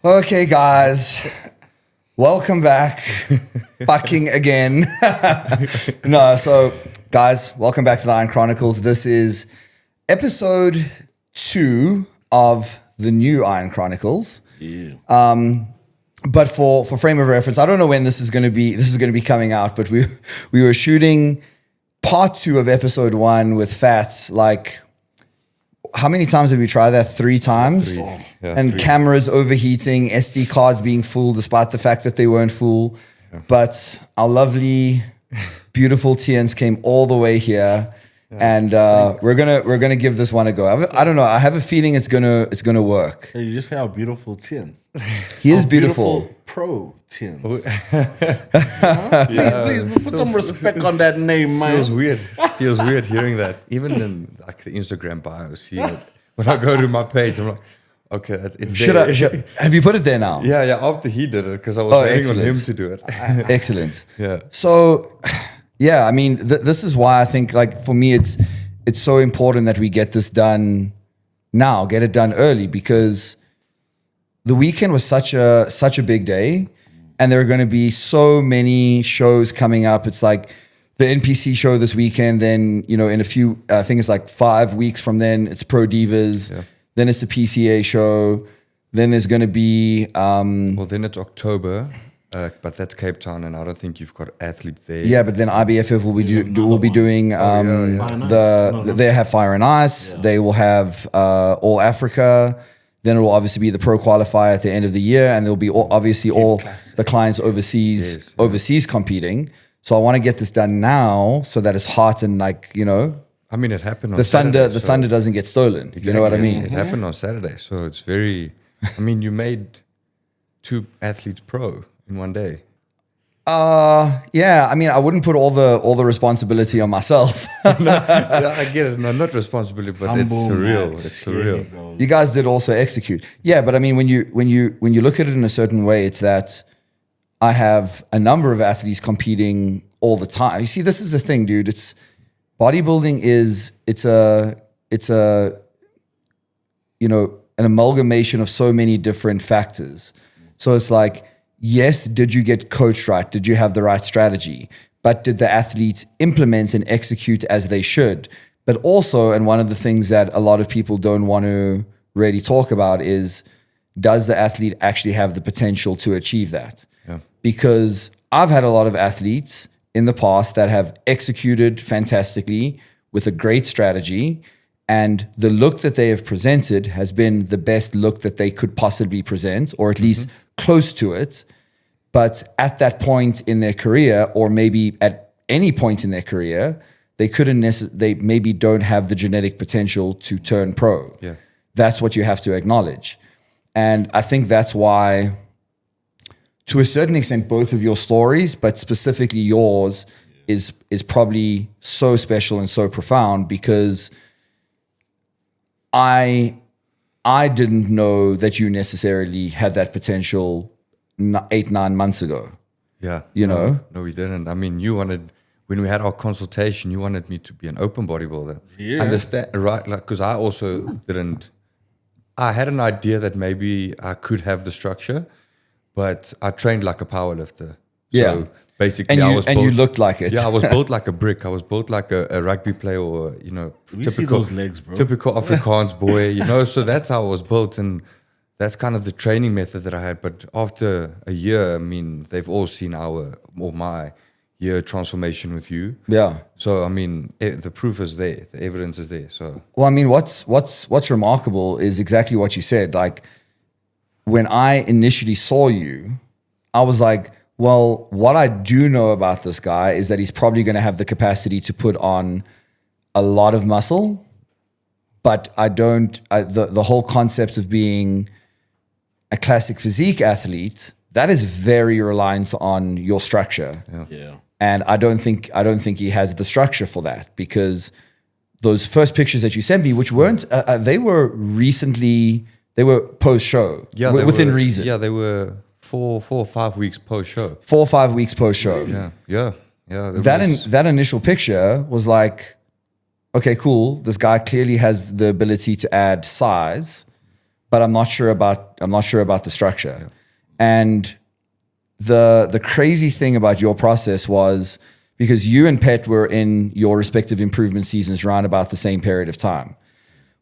Okay, guys, welcome back. Fucking again. So guys, welcome back to the Iron Chronicles. This is episode 2 of the new Iron Chronicles. Yeah. But for frame of reference, I don't know when this is going to be coming out, but we were shooting part 2 of episode 1 with Phet. Like, how many times did we try that? 3 times. And 3. Cameras overheating, SD cards being full, despite the fact that they weren't full. Yeah. But our lovely, beautiful Theuns came all the way here, and we're gonna give this one a go. I don't know. I have a feeling it's gonna work. Hey, you just say how beautiful Theuns. He is beautiful. Pro Theuns. Please put some respect on that name, man. Feels weird hearing that. Even in like the Instagram bio, see it. When I go to my page, I'm like, okay, it's there. Have you put it there now? Yeah. After he did it, because I was waiting on him to do it. Excellent. Yeah. So, yeah, I mean, this is why I think, like, for me, it's so important that we get this done now, get it done early, because the weekend was such a big day, and there are going to be so many shows coming up. It's like the NPC show this weekend, then, in a few, I think it's like 5 weeks from then, it's Pro Divas. Yeah. Then it's the PCA show. Then there's going to be... well, then it's October, but that's Cape Town, and I don't think you've got athletes there. Yeah, but then IBFF will be doing... they have Fire and Ice. Yeah. They will have All Africa. Then it will obviously be the Pro Qualifier at the end of the year, and there'll be all the clients overseas competing. So I want to get this done now so that it's hot and, like, I mean, it happened on the Saturday. The thunder doesn't get stolen. Exactly. You know what I mean? It happened on Saturday. So it's very... I mean, you made 2 athletes pro in one day. Yeah. I mean, I wouldn't put all the responsibility on myself. I get it. No, not responsibility, but it's surreal. It's surreal. You guys did also execute. Yeah, but I mean, when you look at it in a certain way, it's that I have a number of athletes competing all the time. You see, this is the thing, dude. It's bodybuilding it's an amalgamation of so many different factors. So it's like, yes, did you get coached right? Did you have the right strategy? But did the athletes implement and execute as they should? But also, and one of the things that a lot of people don't want to really talk about is, does the athlete actually have the potential to achieve that? Yeah. Because I've had a lot of athletes in the past that have executed fantastically with a great strategy, and the look that they have presented has been the best look that they could possibly present, or at least close to it. But at that point in their career, or maybe at any point in their career, they maybe don't have the genetic potential to turn pro. Yeah. That's what you have to acknowledge. And I think that's why, to a certain extent, both of your stories, but specifically yours, is probably so special and so profound, because I didn't know that you necessarily had that potential 8-9 months ago. Yeah. No, we didn't. I mean, when we had our consultation, you wanted me to be an open bodybuilder. Yeah. Understand, right? Like, because I also didn't. I had an idea that maybe I could have the structure, but I trained like a powerlifter. Yeah. So basically, you looked like it. Yeah, I was built like a brick. I was built like a rugby player, or see those legs, bro. Typical Afrikaans boy. So that's how I was built, and that's kind of the training method that I had. But after a year, I mean, they've all seen my year transformation with you. Yeah. So I mean, the proof is there. The evidence is there. So well, I mean, what's remarkable is exactly what you said. Like, when I initially saw you, I was like, well, what I do know about this guy is that he's probably going to have the capacity to put on a lot of muscle, but the whole concept of being a classic physique athlete, that is very reliant on your structure. Yeah. And I don't think he has the structure for that, because those first pictures that you sent me, which weren't, they were post-show, within reason. Yeah, they were 4 or 5 weeks post-show. 4 or 5 weeks post-show. Yeah. That initial picture was like, okay, cool. This guy clearly has the ability to add size, but I'm not sure about the structure. Yeah. And the crazy thing about your process was, because you and Phet were in your respective improvement seasons around about the same period of time,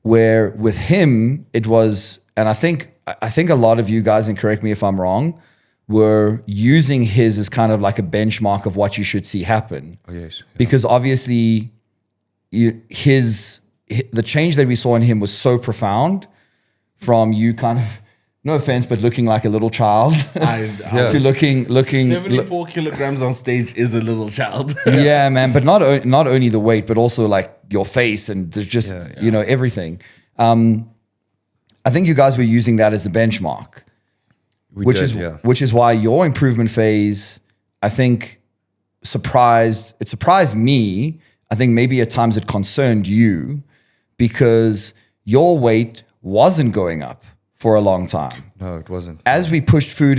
where with him it was, and I think a lot of you guys, and correct me if I'm wrong, were using his as kind of like a benchmark of what you should see happen. Oh yes, yeah. Because obviously the change that we saw in him was so profound, from you kind of, no offense, but looking like a little child to looking 74 kilograms on stage is a little child. Yeah, man. But not only the weight, but also like your face and just you know, everything. I think you guys were using that as a benchmark, which is why your improvement phase, I think, surprised me. I think maybe at times it concerned you, because your weight wasn't going up for a long time. No, it wasn't. As we pushed food,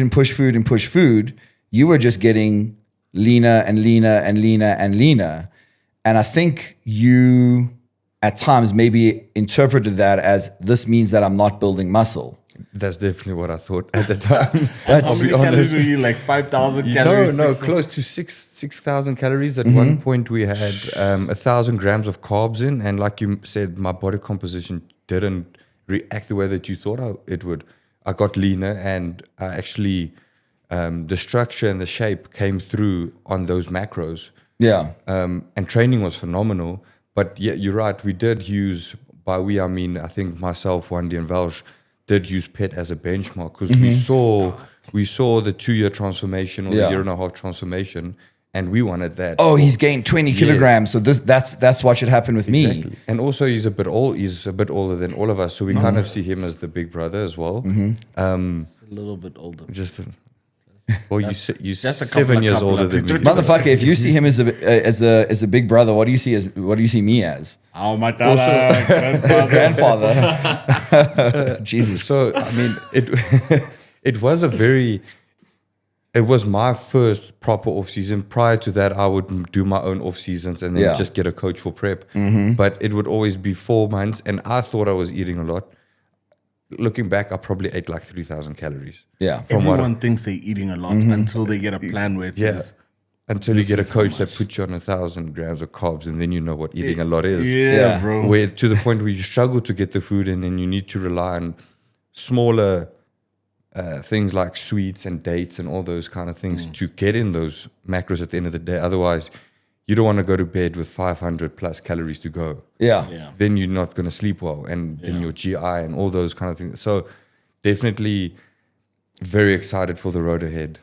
you were just getting leaner and leaner and leaner and leaner. And I think you at times maybe interpreted that as, this means that I'm not building muscle. That's definitely what I thought at the time. How many calories were you, like 5,000 calories? No, close to 6,000 calories. At one point we had 1,000 grams of carbs in, and like you said, my body composition didn't react the way that you thought it would. I got leaner, and I actually the structure and the shape came through on those macros. Yeah. And training was phenomenal. But yeah, you're right. We did use, by we I mean, I think myself, Wendy, and Velsh did use Phet as a benchmark, because we saw the 2-year transformation, or the 1.5-year transformation, and we wanted that. Oh, he's gained 20 kilograms. So that's what should happen with me. And also he's a bit older than all of us, so we kind of see him as the big brother as well. He's a little bit older. Well, you're 7 years older than me. Motherfucker, if you see him as a big brother, what do you see me as? Oh, my dad, grandfather. Jesus. So I mean, it was my first proper off season. Prior to that, I would do my own off seasons and then just get a coach for prep. But it would always be 4 months, and I thought I was eating a lot. Looking back, I probably ate like 3,000 calories. Yeah. Everyone thinks they're eating a lot until they get a plan where it says, until you get a coach that puts you on 1,000 grams of carbs, and then you know what eating a lot is. Yeah, bro. Where to the point where you struggle to get the food in, and you need to rely on smaller things like sweets and dates and all those kind of things to get in those macros at the end of the day. Otherwise, you don't want to go to bed with 500 plus calories to go. Yeah. Then you're not going to sleep well, and then your GI and all those kind of things. So definitely very excited for the road ahead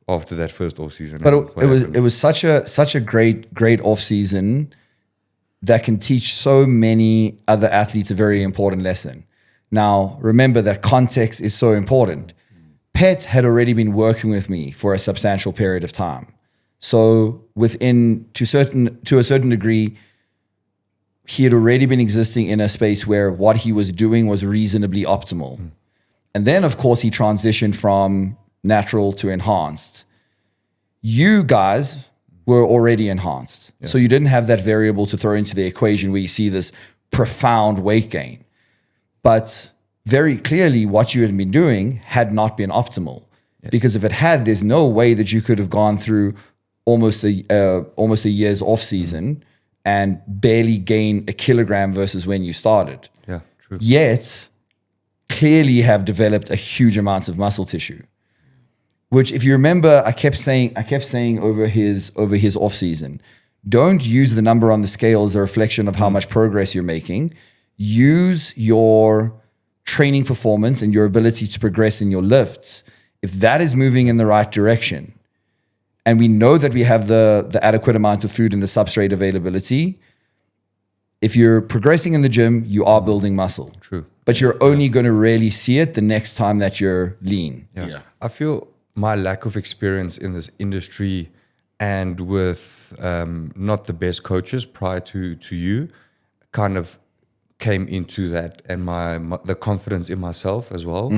after that first off season. But it was such a great off season that can teach so many other athletes a very important lesson. Now, remember that context is so important. Phet had already been working with me for a substantial period of time. So to a certain degree, he had already been existing in a space where what he was doing was reasonably optimal. And then, of course, he transitioned from natural to enhanced. You guys were already enhanced. Yeah. So you didn't have that variable to throw into the equation where you see this profound weight gain. But very clearly, what you had been doing had not been optimal. Yes. Because if it had, there's no way that you could have gone through almost a year's off season and barely gain a kilogram versus when you started. Yeah, true. Yet, clearly have developed a huge amount of muscle tissue. Which, if you remember, I kept saying over his off season, don't use the number on the scale as a reflection of how much progress you're making. Use your training performance and your ability to progress in your lifts. If that is moving in the right direction, and we know that we have the adequate amount of food and the substrate availability, if you're progressing in the gym, you are building muscle. True. But you're only going to really see it the next time that you're lean. Yeah. I feel my lack of experience in this industry and with not the best coaches prior to you kind of came into that, and the confidence in myself as well.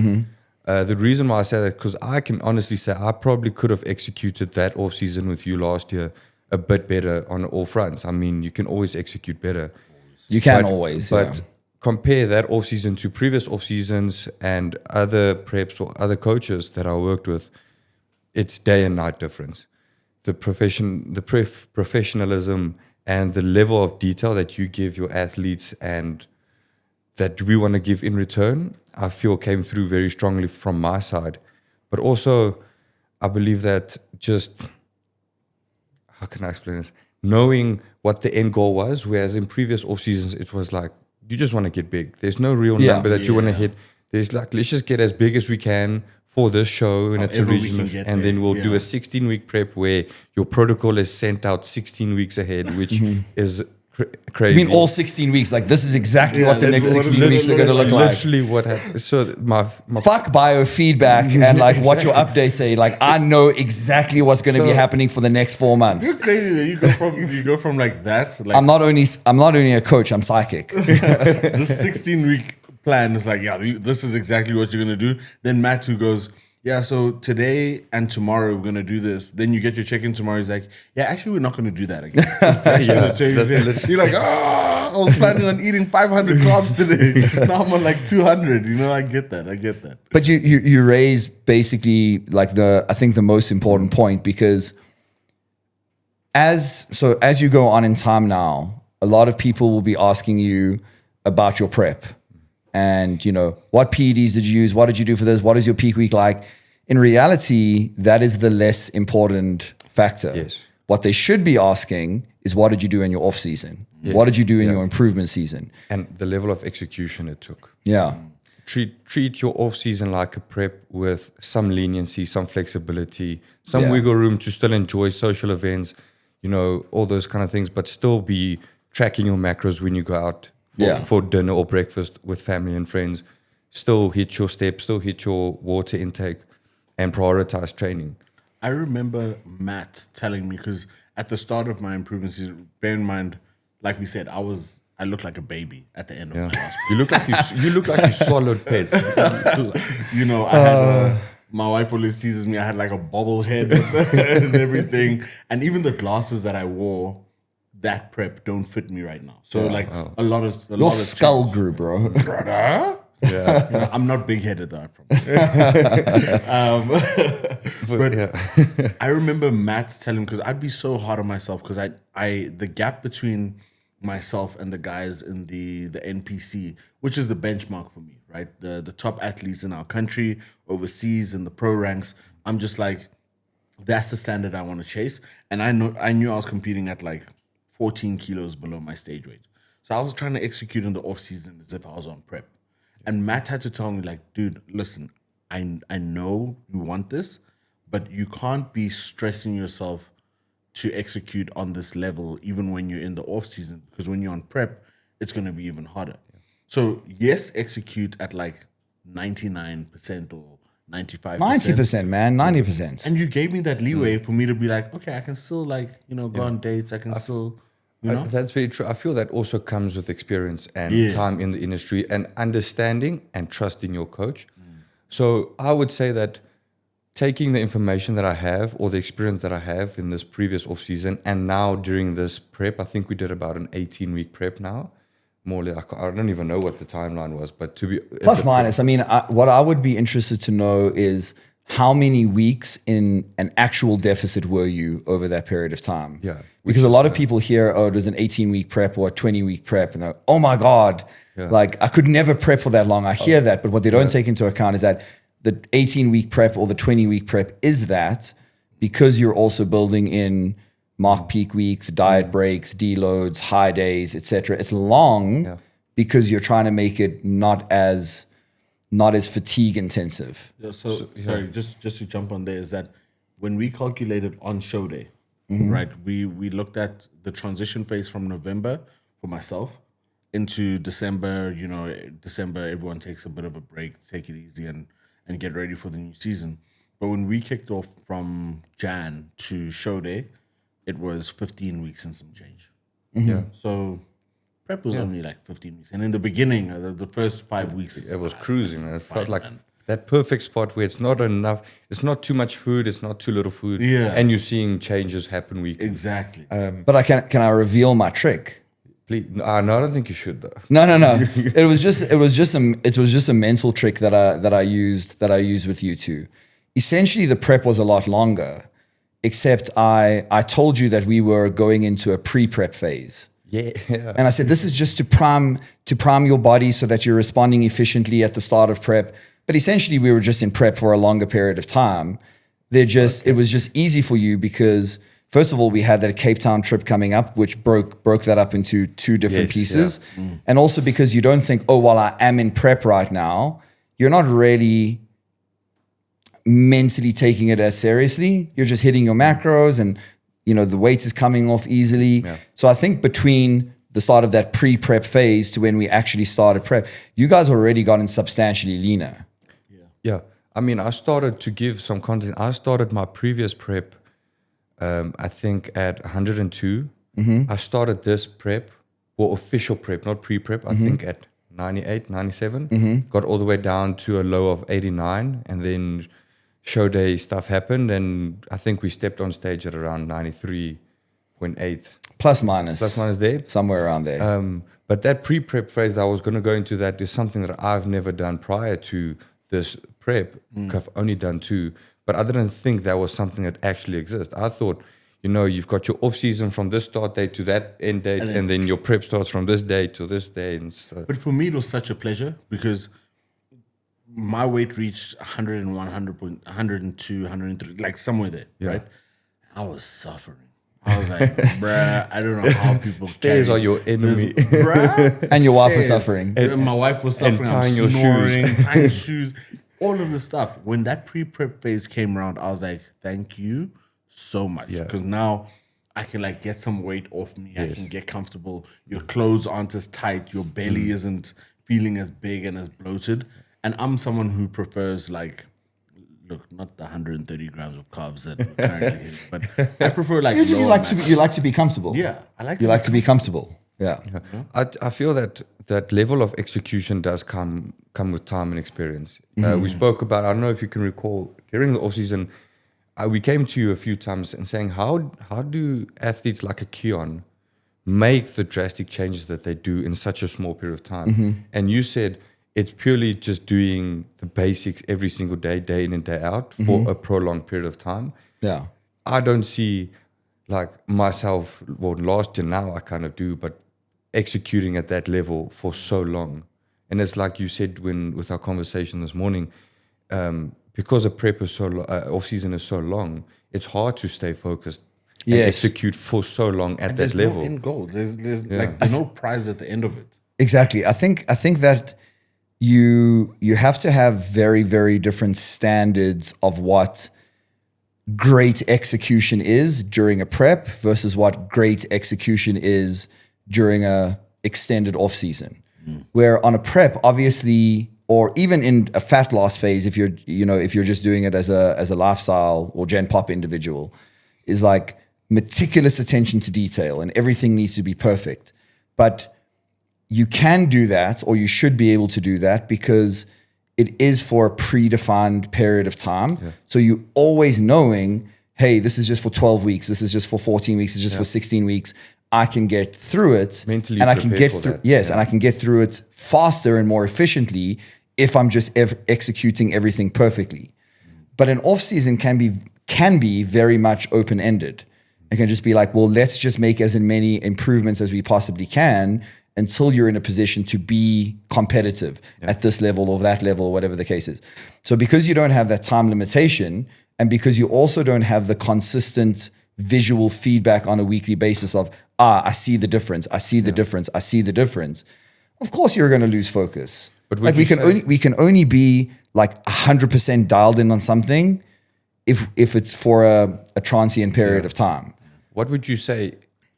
The reason why I say that, because I can honestly say I probably could have executed that off season with you last year a bit better on all fronts. I mean, you can always execute better. You can always. But compare that off season to previous off seasons and other preps or other coaches that I worked with, it's day and night difference. The professionalism and the level of detail that you give your athletes and that we want to give in return, I feel came through very strongly from my side. But also, I believe that just, how can I explain this? Knowing what the end goal was, whereas in previous off seasons, it was like, you just want to get big. There's no real number that you want to hit. There's like, let's just get as big as we can for this show, and it's a regional, and then we'll do a 16-week prep where your protocol is sent out 16 weeks ahead, which is crazy. You mean all 16 weeks? Like, this is exactly what the next 16 weeks are going to look like. Literally what happened. So my fuck biofeedback and like what your updates say. Like, I know exactly what's going to be happening for the next 4 months. It's crazy that you go from like that. Like, I'm not only a coach, I'm psychic. This 16-week plan is like, this is exactly what you're going to do. Then Matt, who goes, so today and tomorrow we're going to do this. Then you get your check-in tomorrow. He's like, actually, we're not going to do that again. You're like, I was planning on eating 500 carbs today. Now I'm on like 200. I get that. But you raise basically like I think the most important point, because as you go on in time now, a lot of people will be asking you about your prep. And, what PEDs did you use? What did you do for this? What is your peak week like? In reality, that is the less important factor. Yes. What they should be asking is, what did you do in your off season? Yes. What did you do in your improvement season? And the level of execution it took. Yeah. Treat your off season like a prep with some leniency, some flexibility, some wiggle room to still enjoy social events, all those kind of things, but still be tracking your macros when you go out for dinner or breakfast with family and friends. Still hit your steps, still hit your water intake, and prioritize training. I remember Matt telling me, because at the start of my improvement season, bear in mind, like we said, I looked like a baby at the end of my last. You look like you swallowed pets. I had my wife always teases me. I had like a bobble head and everything, and even the glasses that I wore that prep don't fit me right now. So a lot of your skull grew, bro. Brother. Yeah, I'm not big-headed though, I promise. But I remember Matt telling, because I'd be so hard on myself, because the gap between myself and the guys in the NPC, which is the benchmark for me, right? The top athletes in our country, overseas, in the pro ranks. I'm just like, that's the standard I want to chase. And I knew I was competing at like 14 kilos below my stage weight. So I was trying to execute in the off season as if I was on prep. And Matt had to tell me, like, dude, listen, I know you want this, but you can't be stressing yourself to execute on this level even when you're in the off season, because when you're on prep, it's going to be even harder. So yes, execute at like 99% or 95%. 90%, man, 90%. And you gave me that leeway for me to be like, okay, I can still go on dates. I can still... That's very true. I feel that also comes with experience and time in the industry and understanding and trusting your coach. So I would say that taking the information that I have or the experience that I have in this previous off season and now during this prep, I think we did about an 18-week prep now. More like, I don't even know what the timeline was, but to be plus minus. I mean, what I would be interested to know is, how many weeks in an actual deficit were you over that period of time? Yeah. Because a lot of people hear, it was an 18-week prep or a 20-week prep, and they're, oh my God, like I could never prep for that long. I hear that, but what they don't take into account is that the 18-week prep or the 20-week prep is that because you're also building in mark peak weeks, diet breaks, deloads, high days, etc. It's long because you're trying to make it not as fatigue intensive. Sorry, just to jump on there, is that when we calculated on show day, right, we looked at the transition phase from November for myself into December. December, everyone takes a bit of a break, take it easy and get ready for the new season. But when we kicked off from Jan to show day, it was 15 weeks and some change. So prep was only like 15 weeks. And in the beginning, the first 5 weeks... It was cruising. It felt like that perfect spot where it's not enough, it's not too much food, it's not too little food. Yeah. And you're seeing changes happen weekly. Exactly. But can I reveal my trick? Please, no, I don't think you should though. No. It was just a mental trick that I used with you two. Essentially, the prep was a lot longer, except I told you that we were going into a pre-prep phase. Yeah. And I said, this is just to prime your body so that you're responding efficiently at the start of prep. But essentially, we were just in prep for a longer period of time. It was just easy for you because, first of all, we had that Cape Town trip coming up, which broke that up into two different pieces. Yeah. And also because you don't think, oh, well, I am in prep right now. You're not really mentally taking it as seriously. You're just hitting your macros and, the weight is coming off easily. Yeah. So I think between the start of that pre-prep phase to when we actually started prep, you guys already gotten substantially leaner. Yeah. I mean, I started to give some content. I started my previous prep, I think at 102. Mm-hmm. I started this prep, or official prep, not pre-prep, I think at 98, 97. Mm-hmm. Got all the way down to a low of 89. And then show day stuff happened. And I think we stepped on stage at around 93.8. Plus minus there. Somewhere around there. But that pre-prep phase that I was going to go into, that is something that I've never done prior to this prep. I've only done 2. But I didn't think that was something that actually exists. I thought, you've got your off season from this start date to that end date, and then your prep starts from this day to this day. And so. But for me, it was such a pleasure because my weight reached 101, 102, 103, like somewhere there, right? I was suffering. I was like, bruh, I don't know how people stairs are your enemy, bruh. And your wife was suffering. And my wife was suffering. And tying your shoes. Tying shoes, all of the stuff. When that pre-prep phase came around, I was like, thank you so much, because now I can get some weight off me. Yes. I can get comfortable. Your clothes aren't as tight. Your belly isn't feeling as big and as bloated. And I'm someone who prefers look, not the 130 grams of carbs that we're currently hitting, but I prefer you like to be comfortable. Yeah, you like to be comfortable. Yeah. I feel that level of execution does come with time and experience. We spoke about, I don't know if you can recall, during the off season, we came to you a few times and saying, how do athletes like a Keon make the drastic changes that they do in such a small period of time? And you said, it's purely just doing the basics every single day, day in and day out for a prolonged period of time. Yeah. I don't see myself, well, last year now I kind of do, but executing at that level for so long. And it's like you said with our conversation this morning, because a prep is off season is so long, it's hard to stay focused and execute for so long at that level. There's no end goal. There's no prize at the end of it. Exactly. I think that you have to have very, very different standards of what great execution is during a prep versus what great execution is during a extended off season. Where on a prep, obviously, or even in a fat loss phase, if you're just doing it as a lifestyle or gen pop individual, is meticulous attention to detail and everything needs to be perfect. But you can do that, or you should be able to do that, because it is for a predefined period of time. Yeah. So you always knowing, hey, this is just for 12 weeks, this is just for 14 weeks, it's just for 16 weeks. I can get through it. Mentally and I can get through that. And I can get through it faster and more efficiently if I'm just executing everything perfectly. But an off season can be very much open-ended. It can just be well, let's just make as many improvements as we possibly can until you're in a position to be competitive at this level or that level or whatever the case is. So because you don't have that time limitation, and because you also don't have the consistent visual feedback on a weekly basis of, I see the difference, I see the difference, I see the difference, of course you're going to lose focus. But we can only be 100% dialed in on something if it's for a transient period of time. What would you say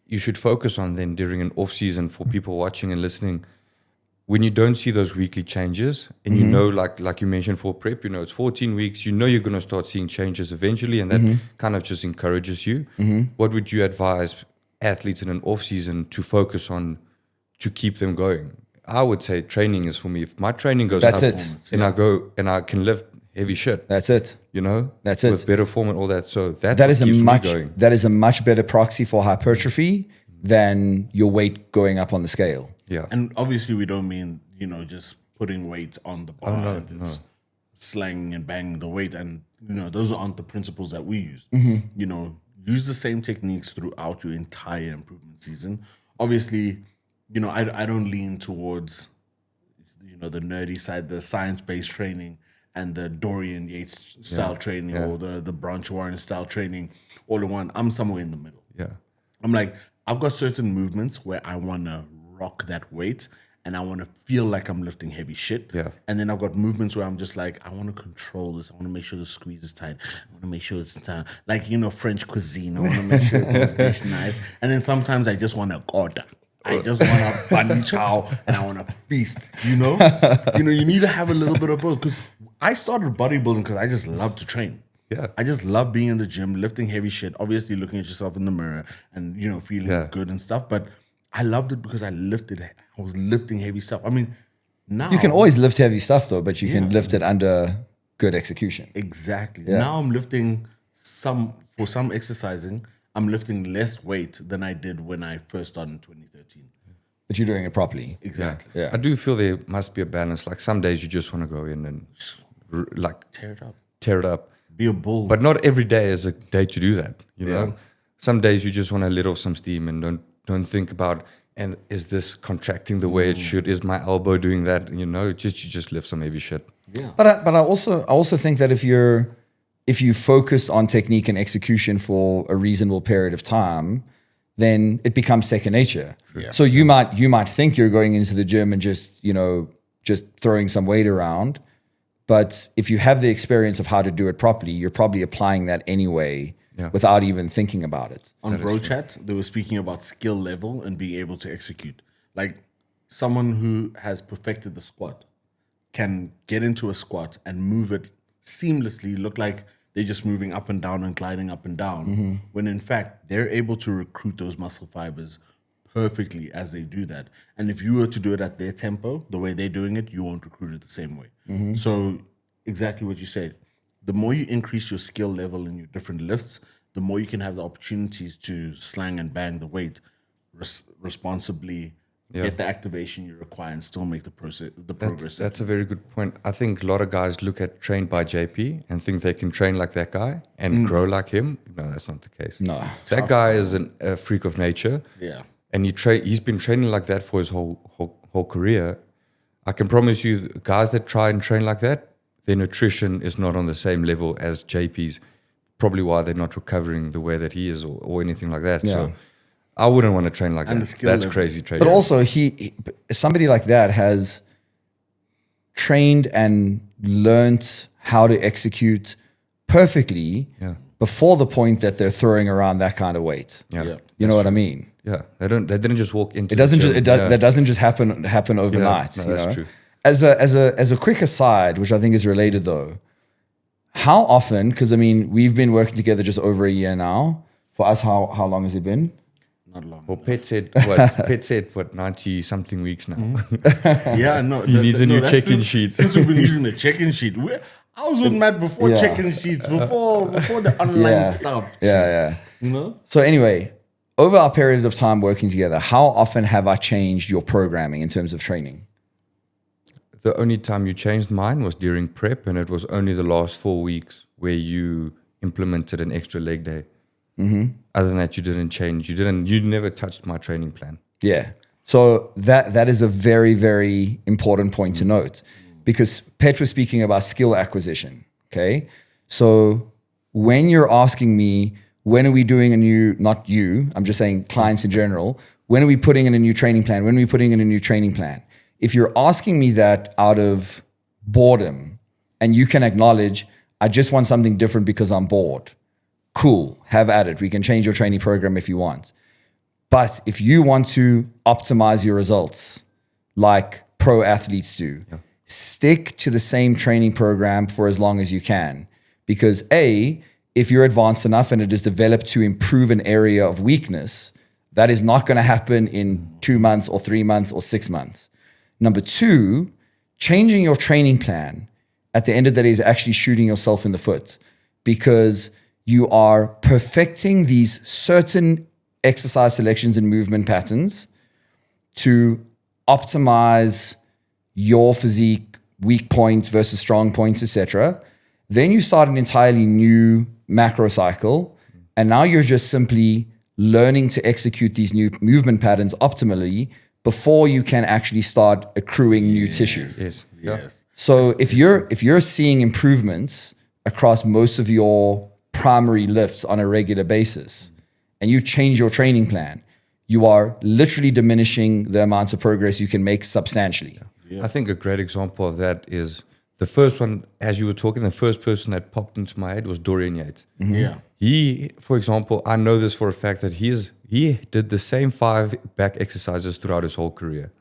you should focus on then during an off season for people watching and listening, when you don't see those weekly changes and you know, like you mentioned for prep, it's 14 weeks, you're going to start seeing changes eventually, and that kind of just encourages you. What would you advise athletes in an off season to focus on to keep them going? I would say training is for me. If my training goes up and I go and I can lift heavy shit, that's it. With better form and all that. So that is a much better proxy for hypertrophy than your weight going up on the scale. Yeah. And obviously, we don't mean, just putting weight on the bar and it's slanging and banging the weight. And, those aren't the principles that we use. Use the same techniques throughout your entire improvement season. Obviously, I don't lean towards, the nerdy side, the science-based training and the Dorian Yates style training or the Branch Warren style training all in one. I'm somewhere in the middle. Yeah. I'm like, I've got certain movements where I want to rock that weight and I want to feel like I'm lifting heavy shit. Yeah. And then I've got movements where I'm just like, I want to control this. I want to make sure the squeeze is tight. I want to make sure it's tight. Like, French cuisine. I want to make sure it's nice. And then sometimes I just want to order. I just want to bunny chow and I want to feast, you need to have a little bit of both. Because I started bodybuilding because I just love to train. Yeah. I just love being in the gym, lifting heavy shit, obviously looking at yourself in the mirror and, feeling good and stuff. But I loved it because I was lifting heavy stuff. I mean, now... You can always lift heavy stuff though, but you can lift it under good execution. Exactly. Yeah. Now I'm lifting for some exercising, I'm lifting less weight than I did when I first started in 2013. But you're doing it properly. Exactly. Yeah. I do feel there must be a balance. Like some days you just want to go in and Tear it up. tear it up. Be a bull. But not every day is a day to do that. You know, some days you just want to let off some steam and don't think about, and is this contracting the way it should? Is my elbow doing that? You just lift some heavy shit. Yeah. But I also think that if you focus on technique and execution for a reasonable period of time, then it becomes second nature. Yeah. So you might think you're going into the gym and just throwing some weight around, but if you have the experience of how to do it properly, you're probably applying that anyway without even thinking about it. On Bro Chat, they were speaking about skill level and being able to execute. Like someone who has perfected the squat can get into a squat and move it seamlessly, look like they're just moving up and down and gliding up and down, when in fact they're able to recruit those muscle fibers perfectly as they do that. And if you were to do it at their tempo, the way they're doing it, you won't recruit it the same way. So exactly what you said. The more you increase your skill level in your different lifts, the more you can have the opportunities to slang and bang the weight responsibly, get the activation you require, and still make the progress. That's a very good point. I think a lot of guys look at trained by JP and think they can train like that guy and grow like him. No, that's not the case. No. That guy is a freak of nature. Yeah. And he's been training like that for his whole career. I can promise you, guys that try and train like that, their nutrition is not on the same level as JP's. Probably why they're not recovering the way that he is or anything like that. Yeah. So I wouldn't want to train like And that. the skill That's level. crazy training. But also, somebody like that has trained and learnt how to execute perfectly before the point that they're throwing around that kind of weight. Yeah. You know what I mean? Yeah. They didn't just walk into It doesn't the just gym. that doesn't just happen overnight. no, you that's know? true. As a quick aside, which I think is related though, how often? Because I mean, we've been working together just over a year now. For us, how long has it been? Not long. Well, Pet said what 90 something weeks now. Yeah, no. He needs a new that's check-in since- sheet. Since we've been using the check-in sheet. I was with Matt before Yeah. check-in sheets, before the online stuff. Yeah. You know? So anyway, over our period of time working together, how often have I changed your programming in terms of training? The only time you changed mine was during prep, and it was only the last 4 weeks where you implemented an extra leg day. Other than that, you didn't change. You never touched my training plan. Yeah. So that is a very, very important point to note, because Pet was speaking about skill acquisition. Okay. So when you're asking me, when are we doing not you, I'm just saying clients in general, when are we putting in a new training plan? When are we putting in a new training plan? If you're asking me that out of boredom and you can acknowledge, I just want something different because I'm bored, cool, have at it. We can change your training program if you want. But if you want to optimize your results like pro athletes do, stick to the same training program for as long as you can. Because if you're advanced enough and it is developed to improve an area of weakness, that is not going to happen in 2 months or 3 months or 6 months. Number two, changing your training plan at the end of the day is actually shooting yourself in the foot, because you are perfecting these certain exercise selections and movement patterns to optimize your physique, weak points versus strong points, etc. Then you start an entirely new macro cycle, and now you're just simply learning to execute these new movement patterns optimally before you can actually start accruing new tissues. Yes. So if you're seeing improvements across most of your primary lifts on a regular basis, and you change your training plan, you are literally diminishing the amount of progress you can make substantially. Yeah. I think a great example of that is the first one, as you were talking, the first person that popped into my head was Dorian Yates. Yeah. He, for example, I know this for a fact that he did the same 5 back exercises throughout his whole career.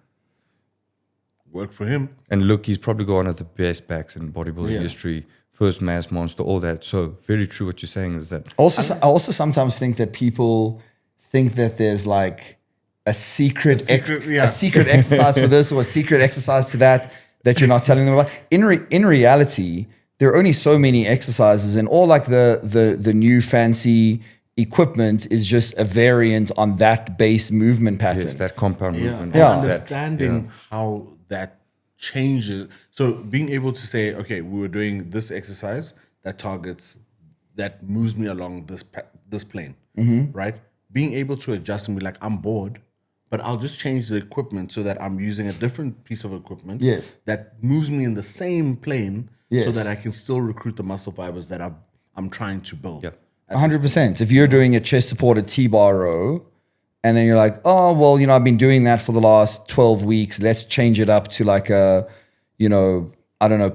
Worked for him. And look, he's probably got one of the best backs in bodybuilding history, first mass monster, all that. So very true what you're saying is that. I also sometimes think that people think that there's like a secret exercise for this or a secret exercise to that you're not telling them about. In reality, there are only so many exercises, and all like the new fancy equipment is just a variant on that base movement pattern. Yes, that compound movement. Yeah. Understanding how that changes. So being able to say, okay, we were doing this exercise that moves me along this plane, right? Being able to adjust and be like, I'm bored, but I'll just change the equipment so that I'm using a different piece of equipment that moves me in the same plane so that I can still recruit the muscle fibers that I'm trying to build. Yeah. 100%. If you're doing a chest supported T-bar row, and then you're like, oh, well, I've been doing that for the last 12 weeks. Let's change it up to like a,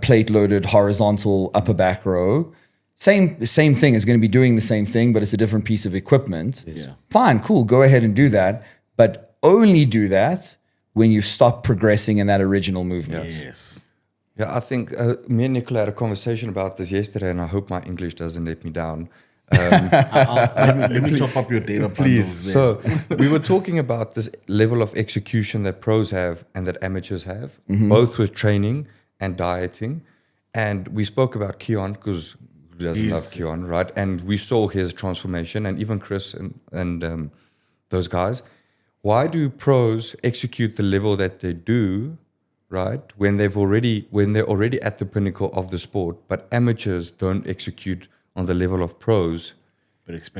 plate loaded horizontal upper back row. Same thing is going to be doing the same thing, but it's a different piece of equipment. Yeah. Fine, cool. Go ahead and do that. But only do that when you stop progressing in that original movement. Yes. Yeah, I think me and Nicola had a conversation about this yesterday, and I hope my English doesn't let me down. Let me top up your data Please. bundles there. So we were talking about this level of execution that pros have and that amateurs have, both with training and dieting. And we spoke about Keon, because who doesn't love Keon, right? And we saw his transformation, and even Chris and those guys. Why do pros execute the level that they do, right, when they're already at the pinnacle of the sport, but amateurs don't execute on the level of pros,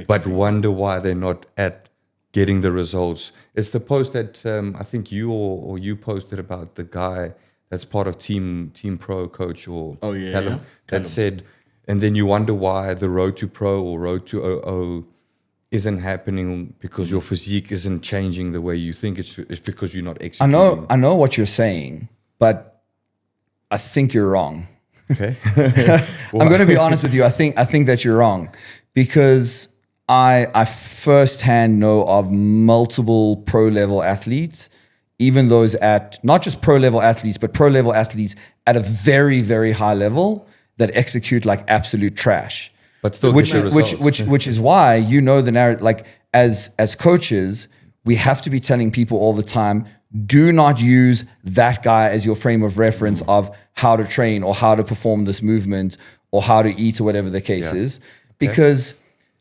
but wonder why they're not at getting the results? It's the post that I think you or you posted about the guy that's part of Team Pro coach or Callum, that said, and then you wonder why the road to pro or road to OO isn't happening because your physique isn't changing the way you think it's because you're not executing. I know what you're saying, but I think you're wrong. Okay. I'm going to be honest with you. I think that you're wrong, because I firsthand know of multiple pro level athletes, even those at not just pro level athletes, but pro level athletes at a very, very high level that execute like absolute trash. But still, which is why the narrative. Like as coaches, we have to be telling people all the time: do not use that guy as your frame of reference of how to train or how to perform this movement or how to eat or whatever the case is. Because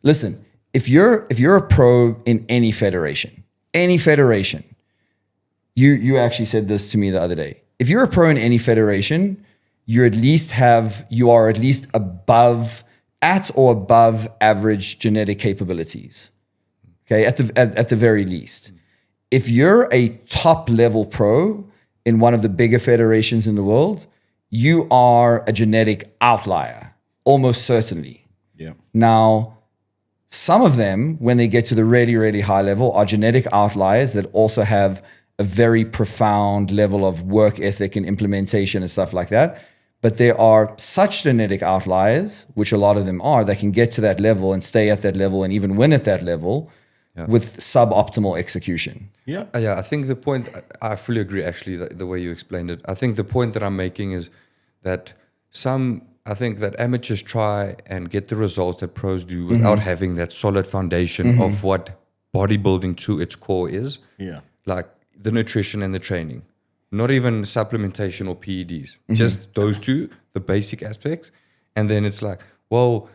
listen, if you're a pro in any federation, you actually said this to me the other day. If you're a pro in any federation, you are at least above average genetic capabilities. Okay, at the very least. If you're a top level pro in one of the bigger federations in the world, you are a genetic outlier, almost certainly. Yeah. Now, some of them, when they get to the really, really high level, are genetic outliers that also have a very profound level of work ethic and implementation and stuff like that. But there are such genetic outliers, which a lot of them are, that can get to that level and stay at that level and even win at that level with suboptimal execution. Yeah. I think the point, I fully agree actually, the way you explained it. I think the point that I'm making is that I think that amateurs try and get the results that pros do without having that solid foundation of what bodybuilding to its core is. Yeah. Like the nutrition and the training. Not even supplementation or PEDs, just those two, the basic aspects. And then it's like, well,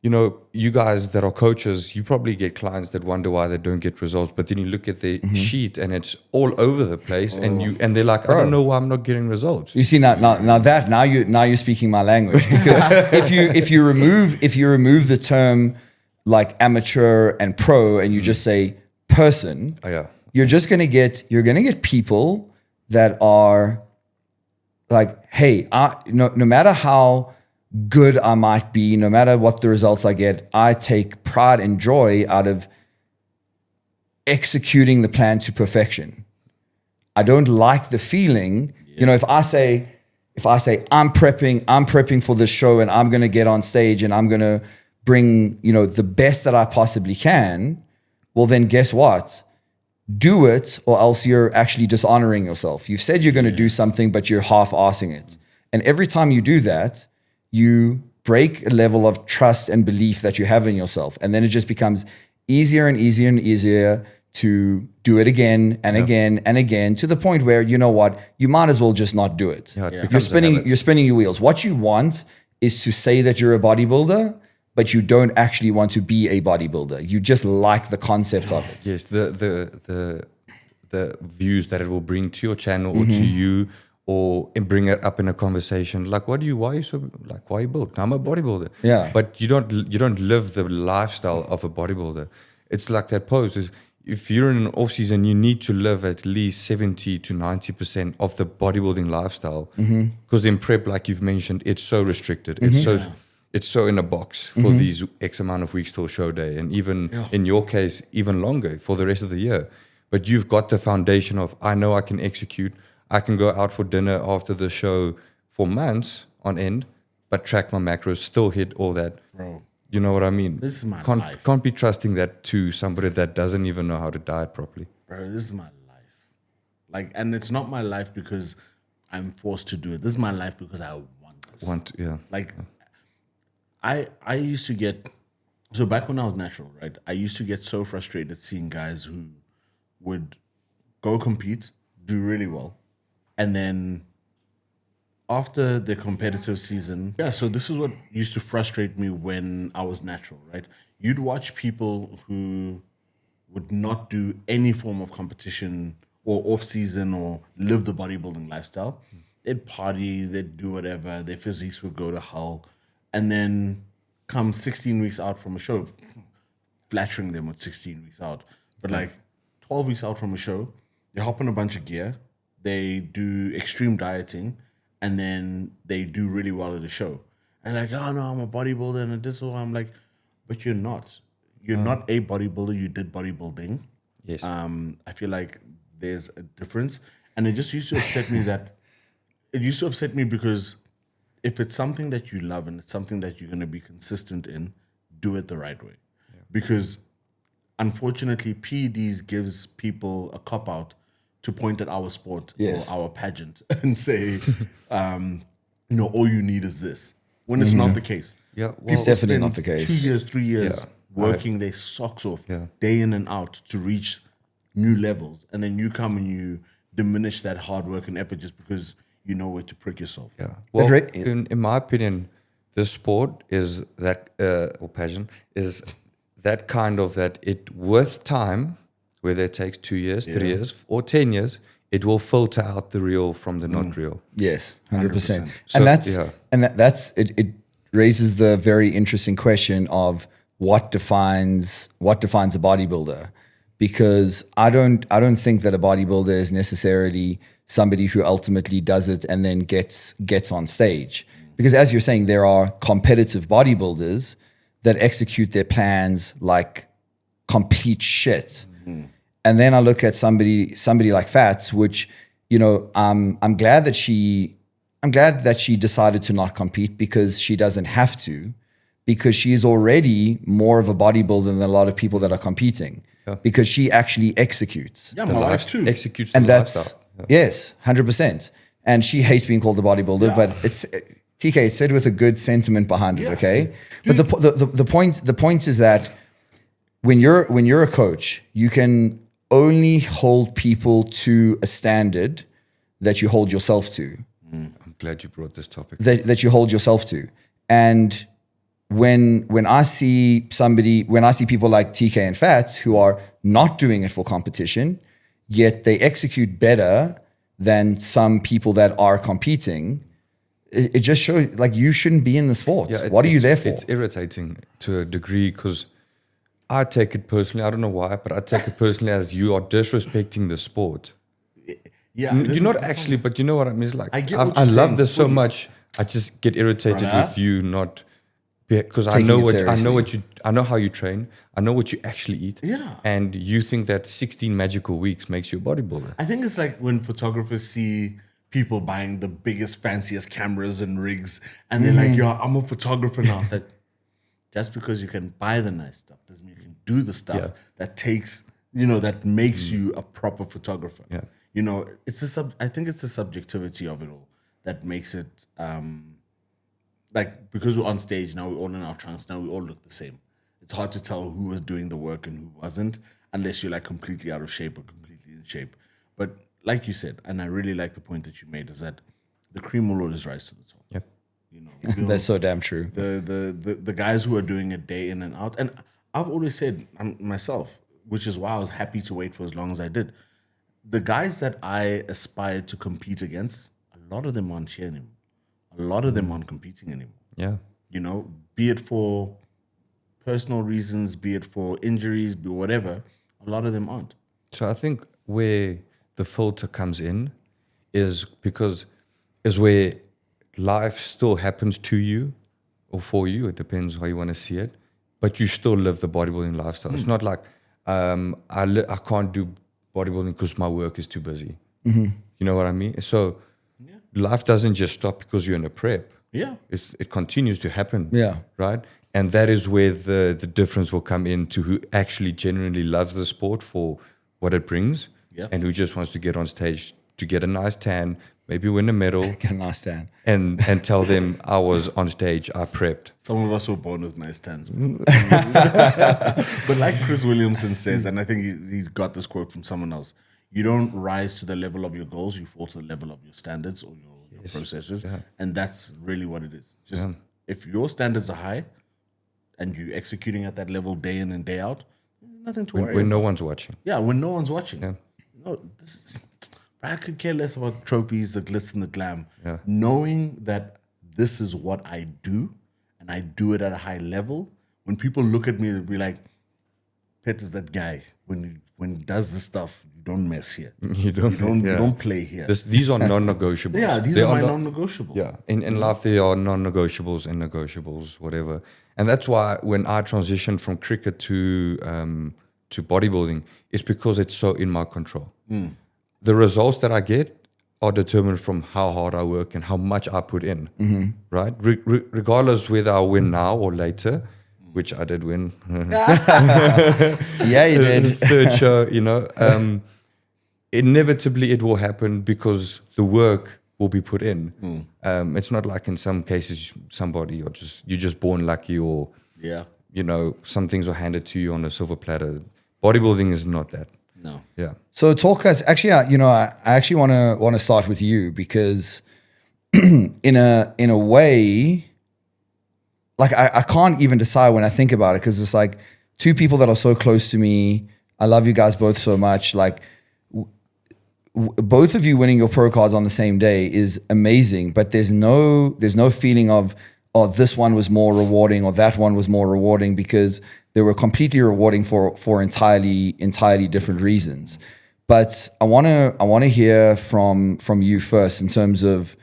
you guys that are coaches, you probably get clients that wonder why they don't get results. But then you look at the sheet and it's all over the place, and they're like, I don't know why I'm not getting results. You see now you're speaking my language, because if you remove the term like amateur and pro and you just say person, you're gonna get people that are like, hey, no matter how good I might be, no matter what the results I get, I take pride and joy out of executing the plan to perfection. I don't like the feeling, if I say I'm prepping for this show and I'm going to get on stage and I'm going to bring, the best that I possibly can, well then guess what? Do it, or else you're actually dishonoring yourself. You've said you're going to do something, but you're half-assing it. And every time you do that, you break a level of trust and belief that you have in yourself. And then it just becomes easier and easier and easier to do it again and again and again, to the point where, you know what, you might as well just not do it. You're spinning your wheels. What you want is to say that you're a bodybuilder, but you don't actually want to be a bodybuilder. You just like the concept of it. Yes, the views that it will bring to your channel or to you, or bring it up in a conversation. Like, why are you built? I'm a bodybuilder. Yeah. But you don't live the lifestyle of a bodybuilder. It's like that post is, if you're in an off season, you need to live at least 70 to 90% of the bodybuilding lifestyle. Because in prep, like you've mentioned, it's so restricted. It's so in a box for these X amount of weeks till show day. And even in your case, even longer for the rest of the year. But you've got the foundation of, I know I can execute. I can go out for dinner after the show for months on end, but track my macros, still hit all that. Bro, you know what I mean? This is my life. Can't be trusting that to somebody that doesn't even know how to diet properly. Bro, this is my life. And it's not my life because I'm forced to do it. This is my life because I want this. I used to get, so back when I was natural, right? I used to get so frustrated seeing guys who would go compete, do really well, and then after the competitive season, so this is what used to frustrate me when I was natural, right? You'd watch people who would not do any form of competition or off-season or live the bodybuilding lifestyle. They'd party, they'd do whatever, their physiques would go to hell, and then come 16 weeks out from a show, flattering them with 16 weeks out. But 12 weeks out from a show, they hop on a bunch of gear, they do extreme dieting, and then they do really well at the show. And oh no, I'm a bodybuilder and this all. I'm like, but you're not. You're not a bodybuilder. You did bodybuilding. Yes. I feel like there's a difference. And it just used to upset me because if it's something that you love and it's something that you're going to be consistent in, do it the right way. Yeah. Because unfortunately, PEDs gives people a cop-out to point at our sport or our pageant and say, all you need is this. When it's not the case. Yeah, it's definitely not the case. 2 years, 3 years working their socks off day in and out to reach new levels. And then you come and you diminish that hard work and effort just because you know where to prick yourself. Yeah. Well, in my opinion, this sport is that, or pageant, is that kind of that it with time, whether it takes 2 years, 3 years, or 10 years, it will filter out the real from the not real. Yes, 100%. And that's it raises the very interesting question of what defines a bodybuilder. Because I don't think that a bodybuilder is necessarily somebody who ultimately does it and then gets on stage. Because as you're saying, there are competitive bodybuilders that execute their plans like complete shit. And then I look at somebody like Phet, which, I'm glad that she decided to not compete because she doesn't have to, because she is already more of a bodybuilder than a lot of people that are competing, because she actually executes. Yeah, my wife too. Executes and the that's lifestyle. Yes, 100%. And she hates being called a bodybuilder, but it's TK. It's said with a good sentiment behind it. Okay, dude. But the point is that when you're a coach, you can only hold people to a standard that you hold yourself to. I'm glad you brought this topic. That you hold yourself to. And when I see people like TK and Phet who are not doing it for competition, yet they execute better than some people that are competing, it just shows like you shouldn't be in the sport. What are you there for? It's irritating to a degree because I take it personally. I don't know why, but I take it personally as you are disrespecting the sport. Yeah, you're not actually, but you know what I mean. It's like I love love this so much. I just get irritated with you not because I know how you train. I know what you actually eat. Yeah, and you think that 16 magical weeks makes you a bodybuilder. I think it's like when photographers see people buying the biggest, fanciest cameras and rigs, and they're like, "Yo, I'm a photographer now." It's like, just because you can buy the nice stuff doesn't mean you can do the stuff that takes, that makes you a proper photographer. Yeah. I think it's the subjectivity of it all that makes it, like, because we're on stage now, we're all in our trunks, now we all look the same. It's hard to tell who was doing the work and who wasn't, unless you're like completely out of shape or completely in shape. But like you said, and I really like the point that you made, is that the cream will always rise to the top. Yep. That's so damn true. The guys who are doing it day in and out, and I've always said myself, which is why I was happy to wait for as long as I did. The guys that I aspired to compete against, a lot of them aren't here anymore. A lot of them aren't competing anymore. Yeah. Be it for personal reasons, be it for injuries, be whatever, a lot of them aren't. So I think where the filter comes in is where life still happens to you or for you. It depends how you want to see it. But you still live the bodybuilding lifestyle. It's not like I can't do bodybuilding because my work is too busy. You know what I mean? So life doesn't just stop because you're in a prep. Yeah. It continues to happen. Yeah. Right? And that is where the difference will come into who actually genuinely loves the sport for what it brings and who just wants to get on stage to get a nice tan, maybe win a medal. Get a nice tan. And tell them I was on stage, I prepped. Some of us were born with nice tans. But like Chris Williamson says, and I think he got this quote from someone else, you don't rise to the level of your goals, you fall to the level of your standards or your processes. Yeah. And that's really what it is. Just if your standards are high and you're executing at that level day in and day out, there's nothing to worry about. When no one's watching. Yeah, when no one's watching. Yeah. I could care less about trophies, the glitz and the glam. Yeah. Knowing that this is what I do and I do it at a high level, when people look at me, they'll be like, Phet is that guy. When he does this stuff, you don't mess here. You don't play here. These are non-negotiables. Yeah, these are my non-negotiables. Yeah, in life there are non-negotiables and negotiables, whatever. And that's why when I transitioned from cricket to bodybuilding, it's because it's so in my control. The results that I get are determined from how hard I work and how much I put in, right? Regardless whether I win now or later, which I did win. Yeah, you did. The third show, inevitably it will happen because the work will be put in. It's not like in some cases you're just born lucky or some things are handed to you on a silver platter. Bodybuilding is not that. No. Yeah. So talk us actually. I actually want to start with you because, in a way, like I can't even decide when I think about it because it's like two people that are so close to me. I love you guys both so much. Like both of you winning your pro cards on the same day is amazing, but there's no feeling of this one was more rewarding or that one was more rewarding because they were completely rewarding for entirely different reasons. But I want to hear from you first in terms of,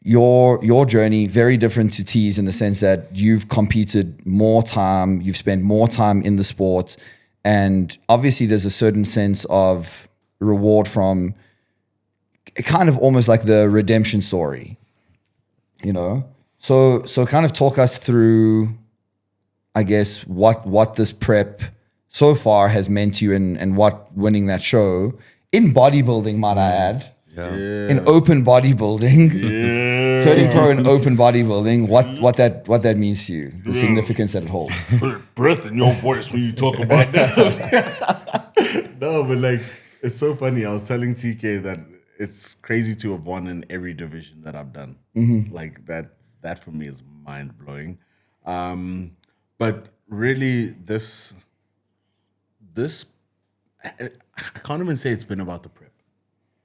your journey, very different to T's in the sense that you've competed more time, you've spent more time in the sport, and obviously there's a certain sense of reward from kind of almost like the redemption story, So kind of talk us through, I guess, what this prep so far has meant to you and what winning that show in bodybuilding, might I add. Yeah. In open bodybuilding, turning pro in open bodybuilding, what that means to you, the significance that it holds. Put breath in your voice when you talk about that. No, but like, it's so funny. I was telling TK that it's crazy to have won in every division that I've done. Like that for me is mind blowing. But really, this I can't even say it's been about the prep.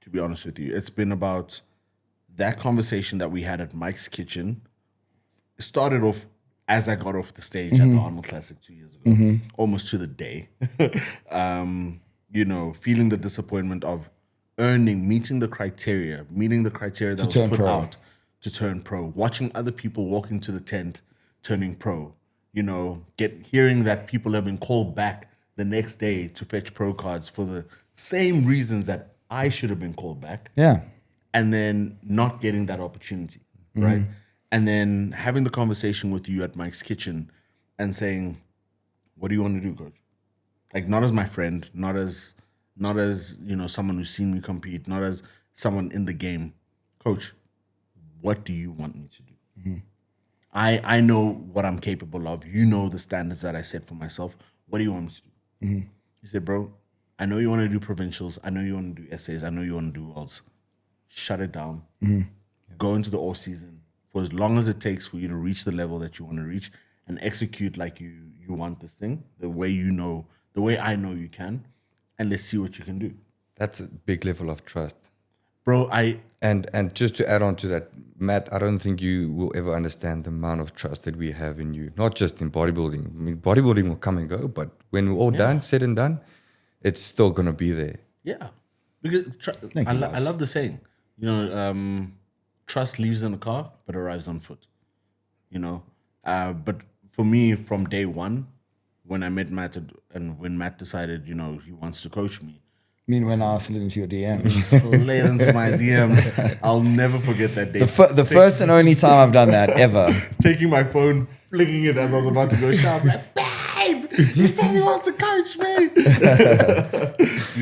To be honest with you, it's been about that conversation that we had at Mike's Kitchen. It started off as I got off the stage at the Arnold Classic 2 years ago, almost to the day. Feeling the disappointment of meeting the criteria that was put out to turn pro, watching other people walk into the tent turning pro, hearing that people have been called back the next day to fetch pro cards for the same reasons that I should have been called back. Yeah. And then not getting that opportunity, right? And then having the conversation with you at Mike's Kitchen and saying, what do you want to do, coach? Like, not as my friend, not as someone who's seen me compete, not as someone in the game. Coach, what do you want me to do? I know what I'm capable of. You know the standards that I set for myself. What do you want me to do? He said, bro, I know you want to do provincials. I know you want to do essays. I know you want to do worlds. Shut it down. Go into the off season for as long as it takes for you to reach the level that you want to reach and execute like you want this thing, the way I know you can, and let's see what you can do. That's a big level of trust. Bro, And just to add on to that, Matt, I don't think you will ever understand the amount of trust that we have in you, not just in bodybuilding. I mean, bodybuilding will come and go, but when we're all done, said and done, it's still going to be there. Yeah. Because I love the saying, trust leaves in the car, but arrives on foot. But for me, from day one, when I met Matt and when Matt decided, he wants to coach me. I mean, when I slid into your DMs. Slid into my DMs. I'll never forget that day. The first and only time I've done that ever. Taking my phone, flinging it as I was about to go shower. Like, babe, he said he wants to coach me.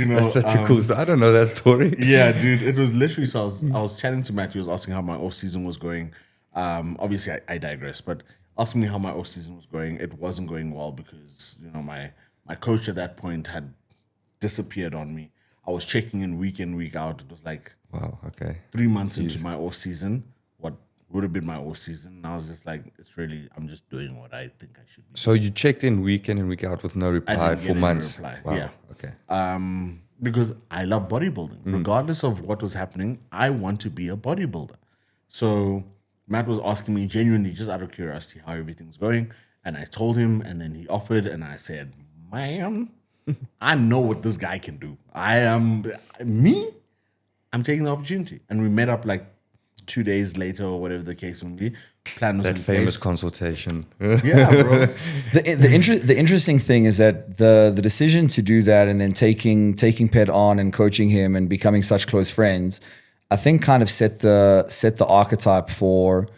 That's such a cool story. I don't know that story. Yeah, dude. It was literally, so I was chatting to Matt. He was asking how my off season was going. Obviously, I digress, but asking me how my off season was going. It wasn't going well because, my coach at that point had disappeared on me. I was checking in, week out. It was like, wow, okay, 3 months into my off season, what would have been my off season. And I was just like, I'm just doing what I think I should be. So you checked in week week out with no reply for months. Reply. Wow. Yeah. Okay. Because I love bodybuilding. Regardless of what was happening, I want to be a bodybuilder. So Matt was asking me genuinely, just out of curiosity, how everything's going. And I told him, and then he offered, and I said, man, I know what this guy can do. I'm taking the opportunity. And we met up like 2 days later or whatever the case may be. Plan was that in famous place. Consultation. Yeah, bro. The interesting thing is that the decision to do that and then taking Pet on and coaching him and becoming such close friends, I think kind of set the archetype for